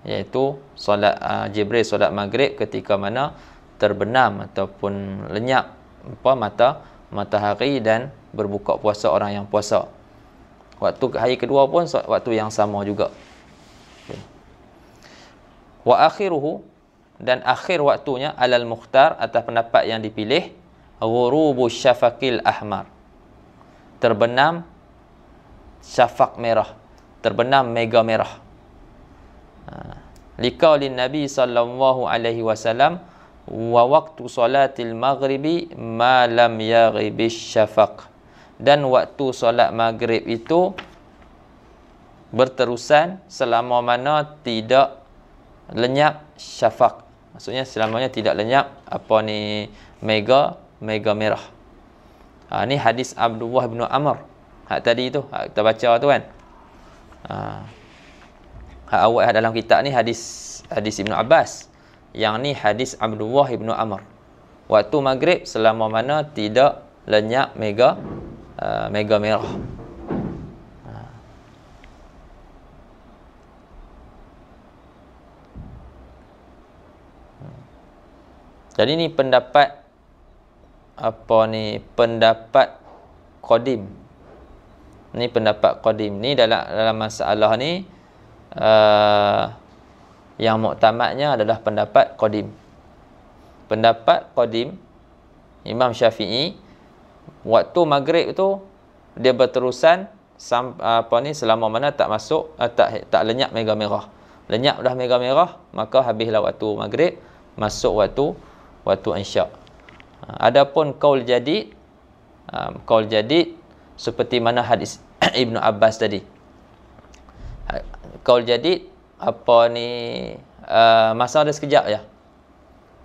Iaitu solat Jibril solat maghrib ketika mana terbenam ataupun lenyap matahari dan berbuka puasa orang yang puasa. Waktu hari kedua pun waktu yang sama juga. Okay. Wa akhiruhu, dan akhir waktunya alal mukhtar, atas pendapat yang dipilih, ghurubu syafaqil ahmar, terbenam syafaq merah, terbenam mega merah. Liqaulin Nabi sallallahu alaihi wasallam, wa waqtu salatil maghribi ma lam yaghibish syafaq, dan waktu solat maghrib itu berterusan selama mana tidak lenyap syafaq. Maksudnya selamanya tidak lenyap mega merah. Ni hadis Abdullah bin Amr. Hak tadi tu, hak kita baca tu kan. Hak awal dalam kitab ni hadis Ibnu Abbas. Yang ni hadis Abdullah bin Amr. Waktu maghrib selama mana tidak lenyap mega merah. Jadi ni pendapat pendapat qadim. Ni pendapat qadim. Ni dalam masalah ni yang muktamadnya adalah pendapat qadim. Pendapat qadim Imam Syafi'i, waktu maghrib tu dia berterusan selama mana tak masuk tak lenyap mega merah. Lenyap dah mega merah, maka habislah waktu maghrib, masuk waktu isyak. Adapun qaul jadid seperti mana hadis Ibnu Abbas tadi. Qaul jadid masa dia sekejap ya.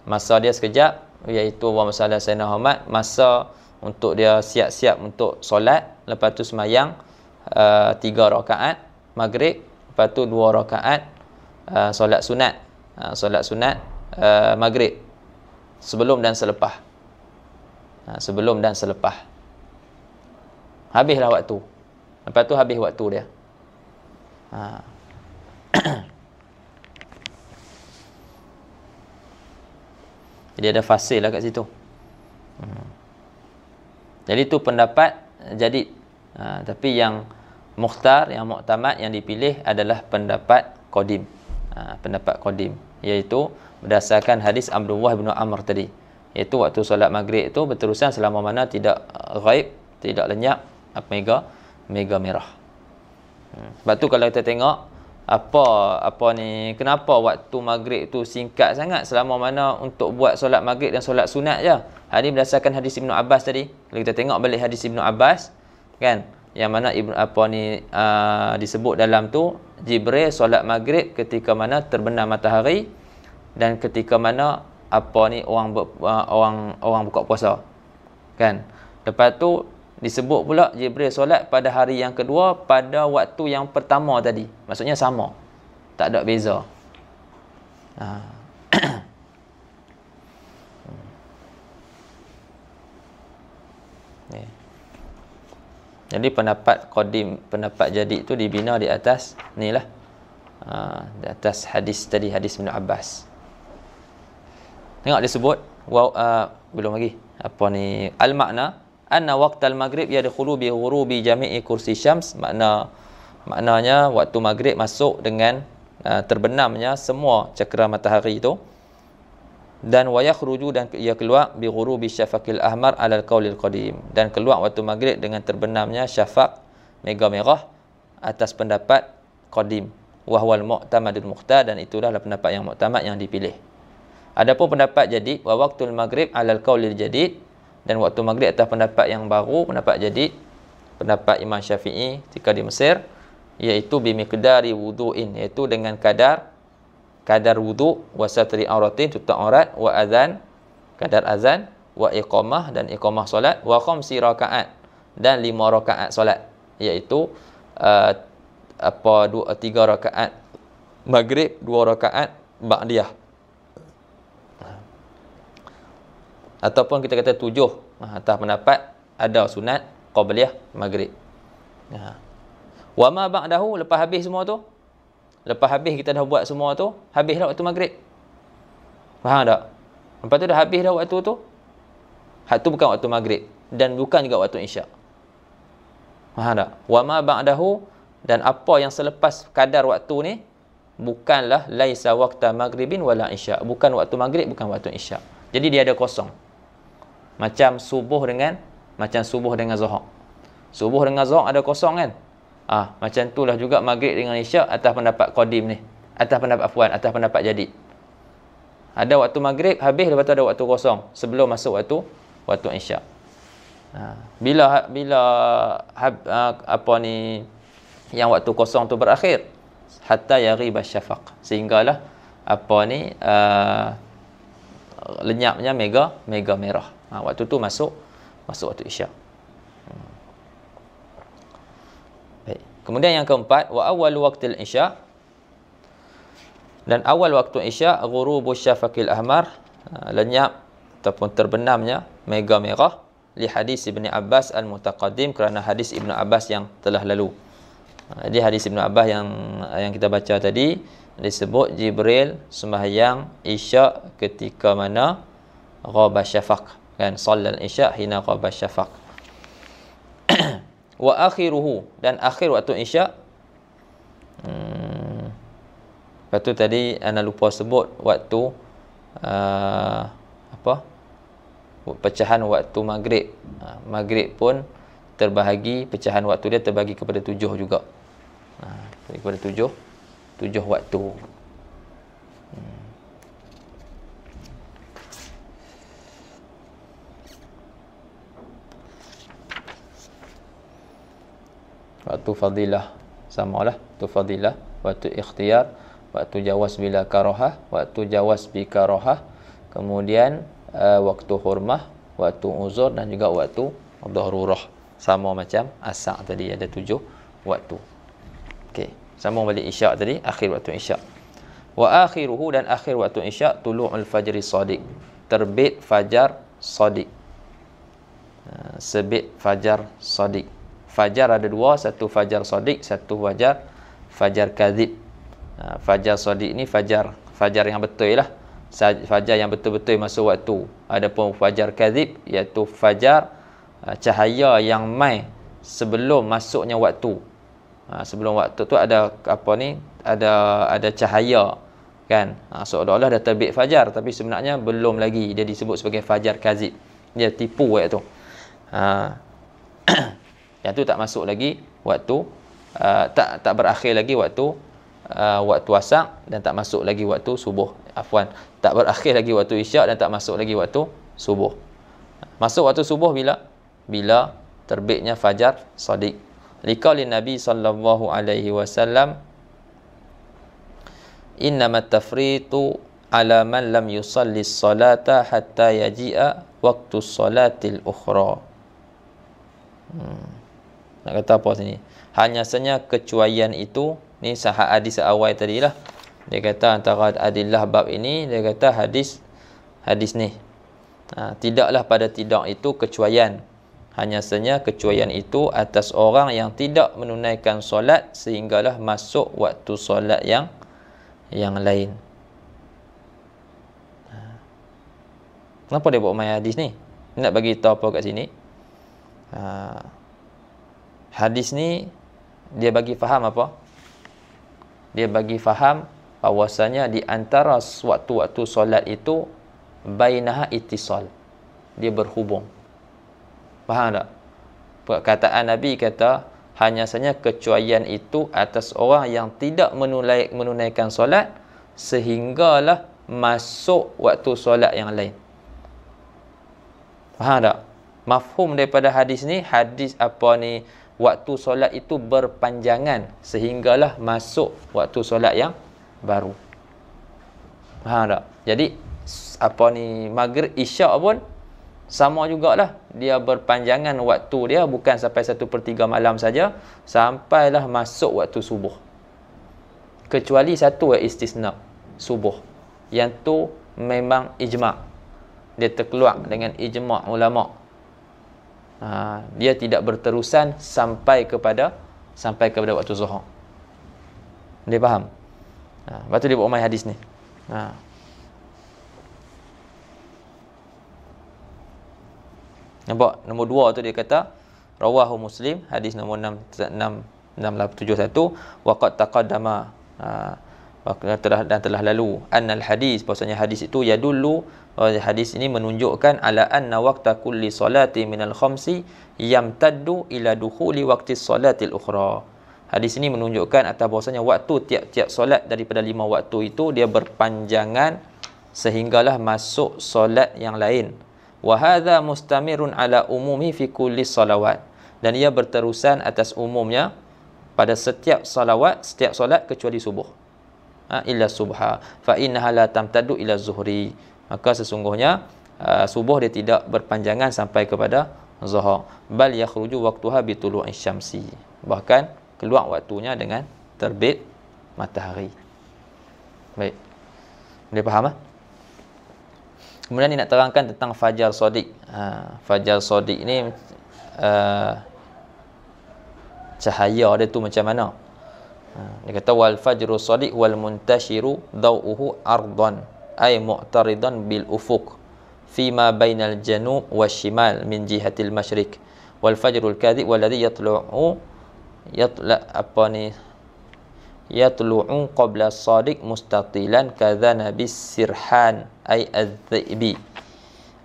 Masa dia sekejap, iaitu masalah Sayyidina Muhammad, masa untuk dia siap-siap untuk solat, lepas tu semayang 3 rakaat maghrib, lepas tu 2 rakaat solat sunat. Solat sunat maghrib, sebelum dan selepas. Sebelum dan selepas. Habislah waktu. Lepas tu habis waktu dia. Jadi ada fasil lah kat situ. Jadi tu pendapat jadid. Tapi yang mukhtar, yang muktamad, yang dipilih adalah pendapat qadim. Pendapat qadim, iaitu berdasarkan hadis Abdullah bin Amr tadi, iaitu waktu solat maghrib itu berterusan selama mana tidak ghaib, tidak lenyap mega merah. Sebab tu kalau kita tengok kenapa waktu maghrib tu singkat sangat, selama mana untuk buat solat maghrib dan solat sunat je. Hadis berdasarkan hadis Ibnu Abbas tadi. Kalau kita tengok balik hadis Ibnu Abbas kan, yang mana disebut dalam tu Jibril solat maghrib ketika mana terbenam matahari dan ketika mana orang buka puasa kan. Lepas tu disebut pula Jibril solat pada hari yang kedua pada waktu yang pertama tadi. Maksudnya sama, tak ada beza. Jadi pendapat qadim, pendapat jadid tu dibina di atas ni lah, di atas hadis tadi, hadis Ibn Abbas. Tengok disebut belum lagi al-makna anna waqtal maghrib yadkhulu bi ghurubi jami'i kursi syams. Maknanya waktu maghrib masuk dengan terbenamnya semua cakera matahari itu, dan wa yakhruju, dan ia keluar bi ghurubi syafaqil ahmar alal qaulil qadim, dan keluar waktu maghrib dengan terbenamnya syafaq mega merah atas pendapat qadim, wa huwal mu'tamadul mukhtar, dan itulah pendapat yang muktamad yang dipilih. Adapun pendapat jadid, wa waqtul maghrib alal qaulil jadid, dan waktu maghrib atas pendapat yang baru, pendapat jadid, pendapat Imam Syafi'i ketika di Mesir, iaitu bimiqdari wudu'in, iaitu dengan kadar wudu, wa satri auratin, tutup aurat, wa azan, kadar azan, wa iqamah, dan iqamah solat, wa khamsi rakaat, dan 5 rakaat solat, iaitu 3 rakaat maghrib, 2 rakaat ba'diyah. Ataupun kita kata 7 atas pendapat ada sunat qabliyah maghrib. Wa ma ba'dahu, lepas habis semua tu, lepas habis kita dah buat semua tu, habislah waktu maghrib. Faham tak? Lepas tu dah habis dah waktu tu, hak tu bukan waktu maghrib dan bukan juga waktu isyak. Faham tak? Wa ma ba'dahu, dan apa yang selepas kadar waktu ni bukanlah laisa waqta maghribin wala isyak. Bukan waktu maghrib, bukan waktu isyak. Jadi dia ada kosong. Macam subuh dengan zuhur. Subuh dengan zuhur ada kosong kan? Macam itulah juga maghrib dengan isyak atas pendapat qadim ni. Atas pendapat jadid. Ada waktu maghrib habis, lepas tu ada waktu kosong sebelum masuk waktu isyak. Bila yang waktu kosong tu berakhir, hatta yaghib asy-syafaq, sehinggalah lenyapnya mega merah. Waktu tu masuk waktu isyak. Baik. Kemudian yang keempat, wa awwal waqtil isyak, dan awal waktu isyak ghurubus syafaqil ahmar, lenyap ataupun terbenamnya mega merah, li hadis Ibnu Abbas al-mutaqaddim, kerana hadis Ibnu Abbas yang telah lalu. Jadi hadis Ibnu Abbas yang kita baca tadi disebut Jibril sembahyang isyak ketika mana ghaba syafaq, kan, sallal isyak hina ghaba syafaq. Wa akhiruhu, dan akhir waktu isyak, lepas tu tadi ana lupa sebut waktu pecahan waktu maghrib. Maghrib pun terbahagi, pecahan waktu dia terbagi kepada 7 juga. Kepada 7 waktu. Waktu fadilah samalah, waktu fadilah, waktu ikhtiyar, waktu jawaz bila karahah, waktu jawaz bi karahah, kemudian waktu hurmah, waktu uzur, dan juga waktu darurah. Sama macam asar tadi, ada 7 waktu. Okey, sambung balik isyak tadi, akhir waktu isyak. Wa akhiruhu, dan akhir waktu isyak tulu'ul fajri shadiq, terbit fajar shadiq. Sebit fajar shadiq. Fajar ada 2, satu fajar shadiq, satu fajar kadzib. Fajar shadiq ni fajar yang betul lah. Fajar yang betul-betul masuk waktu. Adapun fajar kadzib iaitu fajar cahaya yang mai sebelum masuknya waktu. Sebelum waktu tu ada ada cahaya, kan, seolah-olah dah terbit fajar tapi sebenarnya belum lagi. Dia disebut sebagai fajar kadzib. Dia tipu waktu tu. Yang tu tak masuk lagi waktu, tak berakhir lagi waktu asar, dan tak masuk lagi waktu subuh. Tak berakhir lagi waktu isyak dan tak masuk lagi waktu subuh. Masuk waktu subuh bila terbitnya fajar shadiq. Liqaulin Nabi sallallahu alaihi wasallam, innamat tafritu ala man lam yusalli as-salata hatta yaji'a waqtu as-salatil ukhra. Nak kata apa sini? Hanya saja kecuaian itu, ni hadis awal tadilah. Dia kata antara adillah bab ini, dia kata hadis ni. Tidaklah pada tidak itu kecuaian. Hanya saja kecuaian itu atas orang yang tidak menunaikan solat sehinggalah masuk waktu solat yang lain. Kenapa dia buat main hadis ni? Nak bagi tahu apa kat sini? Hadis ni dia bagi faham apa? Dia bagi faham bahawasanya di antara waktu-waktu solat itu bainaha ittisal. Dia berhubung. Faham tak? Perkataan Nabi kata hanya saja kecuaian itu atas orang yang tidak menunaikan solat sehinggalah masuk waktu solat yang lain. Faham tak? Mafhum daripada hadis ni, waktu solat itu berpanjangan sehinggalah masuk waktu solat yang baru. Faham tak? Jadi maghrib isyak pun sama jugalah, dia berpanjangan waktu dia, bukan sampai 1/3 malam saja, sampailah masuk waktu subuh. Kecuali satu istisna, subuh. Yang tu memang ijma'. dia terkeluar dengan ijma' ulama'. Dia tidak berterusan sampai kepada waktu zuhur. Dia faham? Lepas tu dia buat main hadis ni. Nampak? Nombor 2 tu dia kata rawahu Muslim, hadis nombor 6871, waqad taqaddama, dan telah lalu, annal hadis, bahasanya hadis itu yadullu, hadis ini menunjukkan ala anna waqta kulli salati minal khamsi yamtaddu ila dukhuli waqti salatil ukhra. Hadis ini menunjukkan atas bahasanya waktu tiap-tiap solat daripada 5 waktu itu dia berpanjangan sehinggalah masuk solat yang lain. Wa hadza mustamirun ala umumi fi kulli salawat, dan ia berterusan atas umumnya pada setiap solat kecuali subuh. Illa subha fa innaha la tamtaddu ila zuhri, maka sesungguhnya subuh dia tidak berpanjangan sampai kepada zuhur. Bal yakhruju waqtuha bi tulu'i syamsi, bahkan keluar waktunya dengan terbit matahari. Baik, boleh faham? Kemudian ni nak terangkan tentang fajar shadiq. Fajar shadiq ni cahaya dia tu macam mana? Dia kata wal fajru shadiq wal muntashiru daw'uhu ardan ay mu'taridan bil ufuq fima bainal janub washimal min jihatil masyriq, wal fajrul kadhib walladhi yatlu'u qabla as-sadiq mustatilan kadhana bis sirhan ay adh-dhi'bi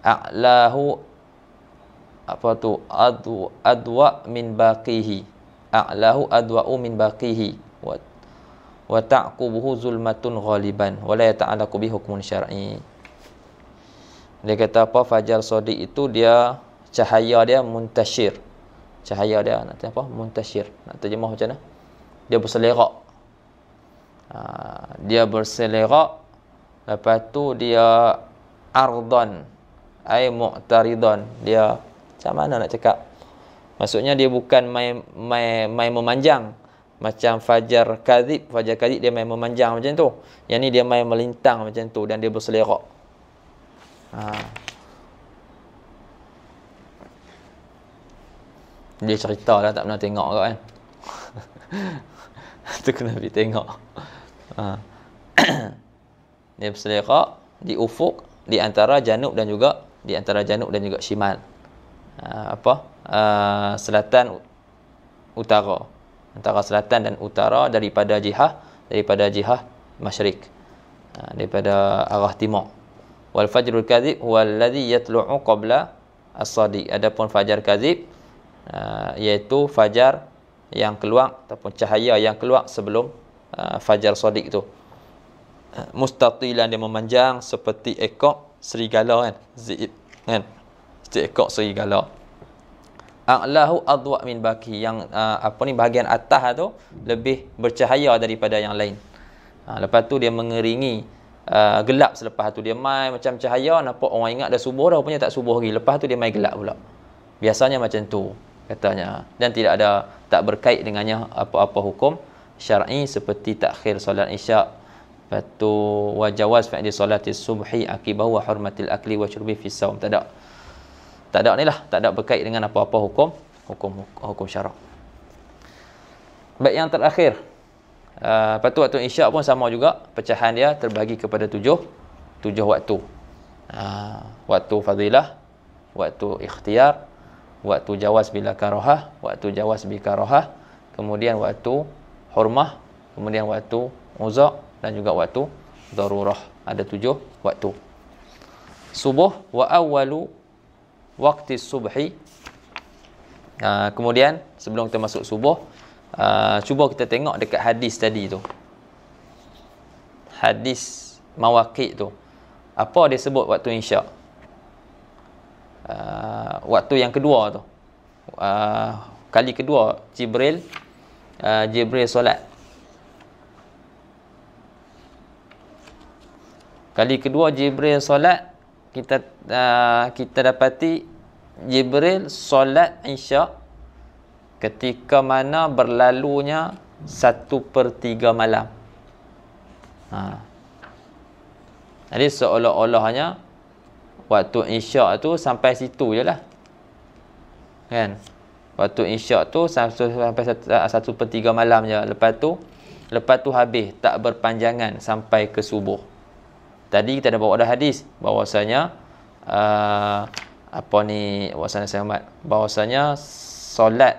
a'lahu adwa min baqihi, a'lahu adwa'u min baqihi wa ta'qubuhu zulmatun ghaliban wa la yata'allaqu bi hukmun syar'i. Dia kata apa? Fajar shadiq itu dia cahaya dia muntashir. Cahaya dia nak apa? Muntashir. Nak terjemah macam mana? Dia berselerak. Dia berselerak, lepas tu dia ardan ay mu'taridan, dia macam mana nak cakap, maksudnya dia bukan main memanjang macam fajar kadhib dia main memanjang macam tu, yang ni dia main melintang macam tu dan dia berselerak. Dia cerita lah, tak pernah tengok kan. Tu kena pergi tengok. Dia berselerak di ufuk, di antara janub dan juga shimal. Selatan utara, antara selatan dan utara daripada jihah masyriq, daripada arah timur. Wal fajrul kadhib huwa alladhi yatlu'u qabla as-sadiq, adapun fajar kadhib iaitu fajar yang keluar ataupun cahaya yang keluar sebelum fajar shadiq tu. Mustatilan, dia memanjang seperti ekor serigala kan, zi'ib kan, seperti ekor serigala. A'lahu adwa min baki, yang bahagian atas tu lebih bercahaya daripada yang lain. Lepas tu dia mengeringi gelap, selepas tu dia mai macam cahaya, nampak orang ingat dah subuh dah, rupanya tak subuh lagi, lepas tu dia mai gelap pula. Biasanya macam tu katanya, dan tak berkait dengannya apa-apa hukum syar'i seperti takhir solat isyak. Lepas tu wajawaz fa'di solatis subhi akibahu wa hurmatil akli wa syurbi fi saum. Tak ada ni lah, tak ada berkait dengan apa-apa hukum syarak. Baik, yang terakhir, lepas tu waktu isyak pun sama juga, pecahan dia terbagi kepada tujuh waktu. Waktu fadilah, waktu ikhtiyar, waktu jawaz bila karahah, waktu jawaz bi karahah, kemudian waktu hurmah, kemudian waktu uzak, dan juga waktu darurah. Ada 7 waktu. Subuh wa awwalu waqti subhi. Kemudian sebelum kita masuk subuh, cuba kita tengok dekat hadis tadi tu, hadis mawaqit tu, apa dia sebut waktu isyak? Waktu yang kedua tu, kali kedua Jibril solat. Kali kedua Jibril solat, kita dapati Jibril solat isyak ketika mana berlalunya 1/3 malam. Jadi seolah-olahnya waktu isyak tu sampai situ je lah. Kan? Waktu isyak tu sampai 1/3 malam je. Lepas tu habis, tak berpanjangan sampai ke subuh. Tadi kita dah bawa dah hadis bahwasanya bahwasanya solat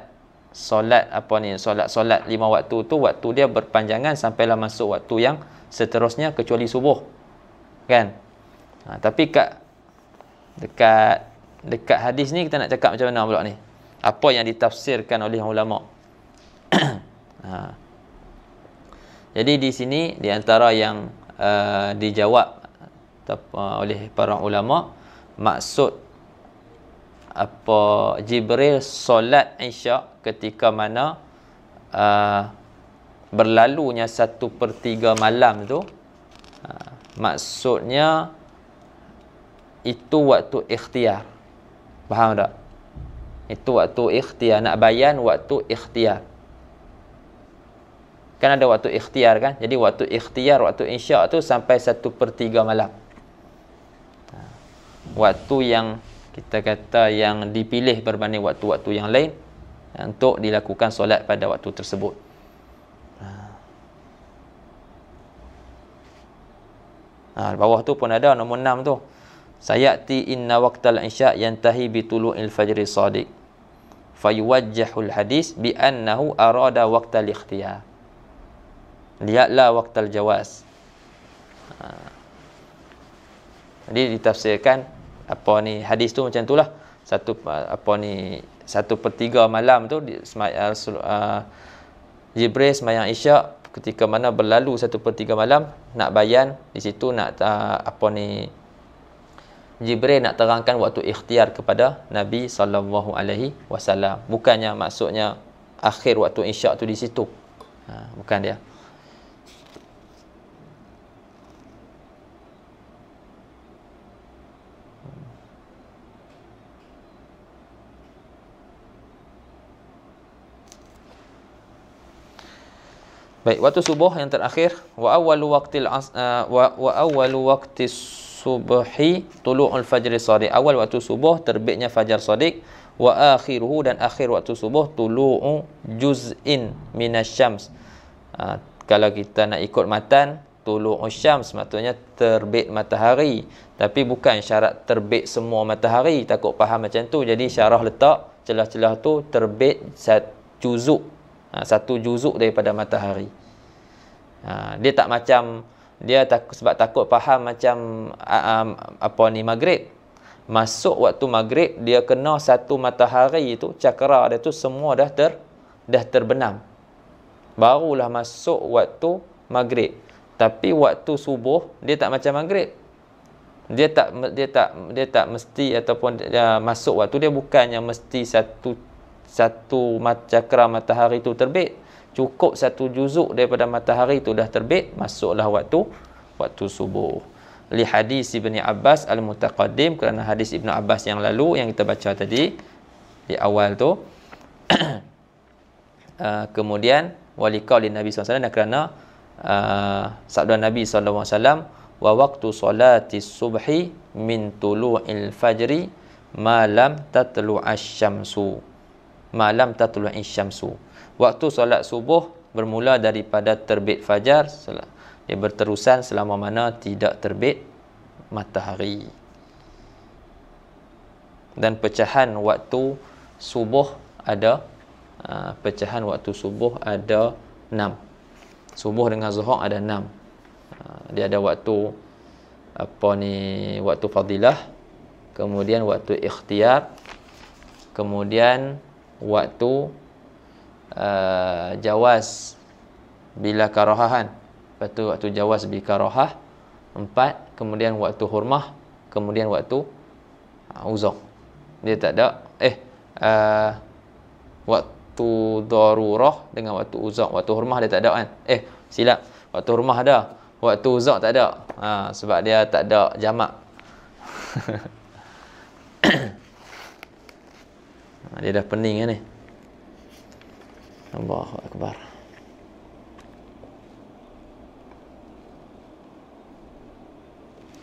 5 waktu tu waktu dia berpanjangan sampailah masuk waktu yang seterusnya kecuali subuh. Kan? Tapi dekat hadis ni kita nak cakap macam mana pula ni? Apa yang ditafsirkan oleh ulama? Jadi di sini di antara yang dijawab oleh para ulama, maksud Jibril solat isyak ketika mana berlalunya 1/3 malam tu, maksudnya itu waktu ikhtiar. Faham tak? Itu waktu ikhtiar, nak bayan waktu ikhtiar. Kan ada waktu ikhtiar kan? Jadi waktu ikhtiar, waktu isyak tu sampai 1/3 malam. Waktu yang kita kata yang dipilih berbanding waktu-waktu yang lain untuk dilakukan solat pada waktu tersebut. Bawah tu pun ada nombor 6 tu. Sayati inna waqtal isya yantahi bi tulu'il fajri shadiq. Fayuwajjahul hadis bi annahu arada waqtal ikhtiyar. Lihatlah waqtal jawaz. Jadi ditafsirkan hadis tu macam itulah. 1/3 malam tu Jibril sembahyang isyak ketika mana berlalu 1/3 malam, nak bayan di situ, nak Jibril nak terangkan waktu ikhtiar kepada Nabi SAW. Bukannya maksudnya akhir waktu isyak tu di situ. Bukan dia. Baik, waktu subuh yang terakhir, wa awwalu waqtis subhi tulu'ul fajri shadiq. Awal waktu subuh terbitnya fajar shadiq, wa akhiruhu, dan akhir waktu subuh tulu'u juz'in minasyams. Kalau kita nak ikut matan, tulu'u syams maksudnya terbit matahari, tapi bukan syarat terbit semua matahari. Takut faham macam tu, jadi syarah letak celah-celah tu terbit satu juzuk daripada matahari. Dia tak macam sebab takut faham macam maghrib. Masuk waktu maghrib, dia kena satu matahari itu, cakra dia tu semua dah terbenam, barulah masuk waktu maghrib. Tapi waktu subuh dia tak macam maghrib. Dia tak mesti, ataupun masuk waktu dia bukannya mesti satu cakra matahari itu terbit. Cukup satu juzuk daripada matahari itu dah terbit, masuklah waktu subuh. Li hadis Ibn Abbas al-mutaqaddim, kerana hadis Ibn Abbas yang lalu yang kita baca tadi di awal tu. Kemudian waliqauli Nabi SAW, kerana sabda Nabi SAW, wa waqtu salati subhi min tulu'il fajri ma lam tatlu'asyamsu. Malam tatlu'is syamsu. Waktu solat subuh bermula daripada terbit fajar, dia berterusan selama mana tidak terbit matahari. Dan pecahan waktu subuh ada 6. Subuh dengan zuhur ada 6. Dia ada waktu waktu fadilah, kemudian waktu ikhtiar, kemudian waktu jawaz bila karahahan, lepas tu waktu jawaz bila karahah 4, kemudian waktu hurmah, kemudian waktu uzur. Dia tak ada waktu darurah dengan waktu uzur. Waktu hurmah dia tak ada kan? Silap, waktu hurmah ada, waktu uzur tak ada. Sebab dia tak ada jamak. Dia dah pening kan ni. Allahu Akbar.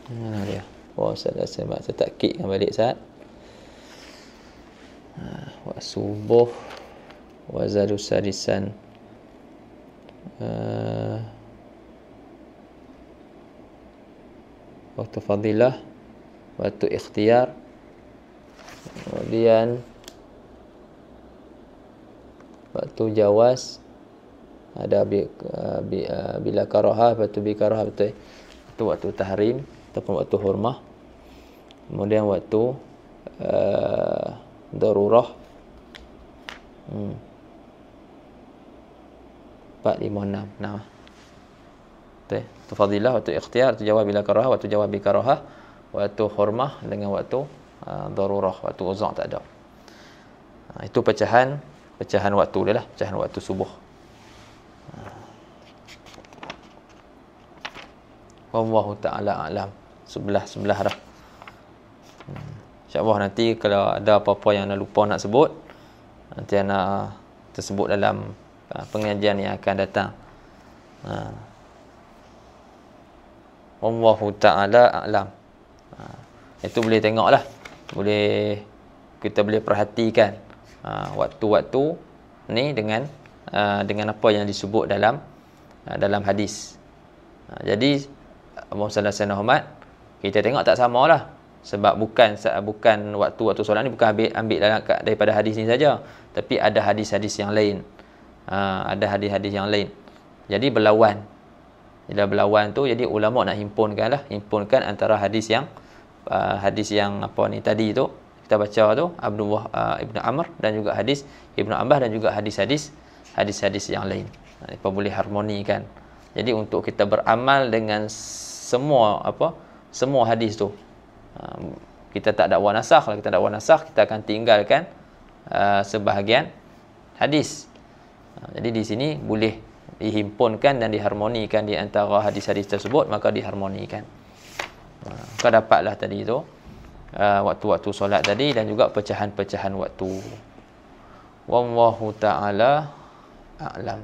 Mana dia? wa salasan ba'da takkid kan balik Ustaz. Wa subuh wa zadu sadisan waktu fadilah, waktu ikhtiyar, kemudian waktu jawaz, ada bila karahah, waktu bi karahah, betul. Itu waktu tahrim ataupun waktu hurmah. Kemudian waktu darurah. 4, 5, 6. Nah. Betul. Waktu fadilah, waktu ikhtiyar, waktu jawab bila karahah, waktu jawab bi karahah, waktu hurmah dengan waktu darurah, waktu uzur tak ada. Itu pecahan waktu dia lah, pecahan waktu subuh. Wallahu ta'ala a'lam. Sebelah dah. InsyaAllah nanti kalau ada apa-apa yang nak lupa nak sebut, nanti nak tersebut dalam pengajian yang akan datang. Wallahu ta'ala a'lam. Itu boleh tengoklah. Kita boleh perhatikan waktu-waktu ni dengan apa yang disebut dalam hadis. Jadi Muhammad sallallahu alaihi wasallam, kita tengok tak samalah. Sebab bukan waktu solat ni bukan ambil daripada hadis ni saja, tapi ada hadis-hadis yang lain. Ada hadis-hadis yang lain. Jadi berlawan. Bila berlawan tu, jadi ulama nak himpunkan antara hadis yang apa ni tadi tu kita baca tu Abdullah Ibn Amr, dan juga hadis Ibn Abbas, dan juga hadis-hadis yang lain. Apa boleh harmonikan. Jadi untuk kita beramal dengan semua hadis tu, kita tak dakwa nasakh. Kalau kita dakwa nasakh, kita akan tinggalkan sebahagian hadis. Jadi di sini boleh dihimpunkan dan diharmonikan di antara hadis-hadis tersebut, maka diharmonikan. Kau dapatlah tadi tu waktu-waktu solat tadi, dan juga pecahan-pecahan waktu. Wallahu ta'ala a'lam.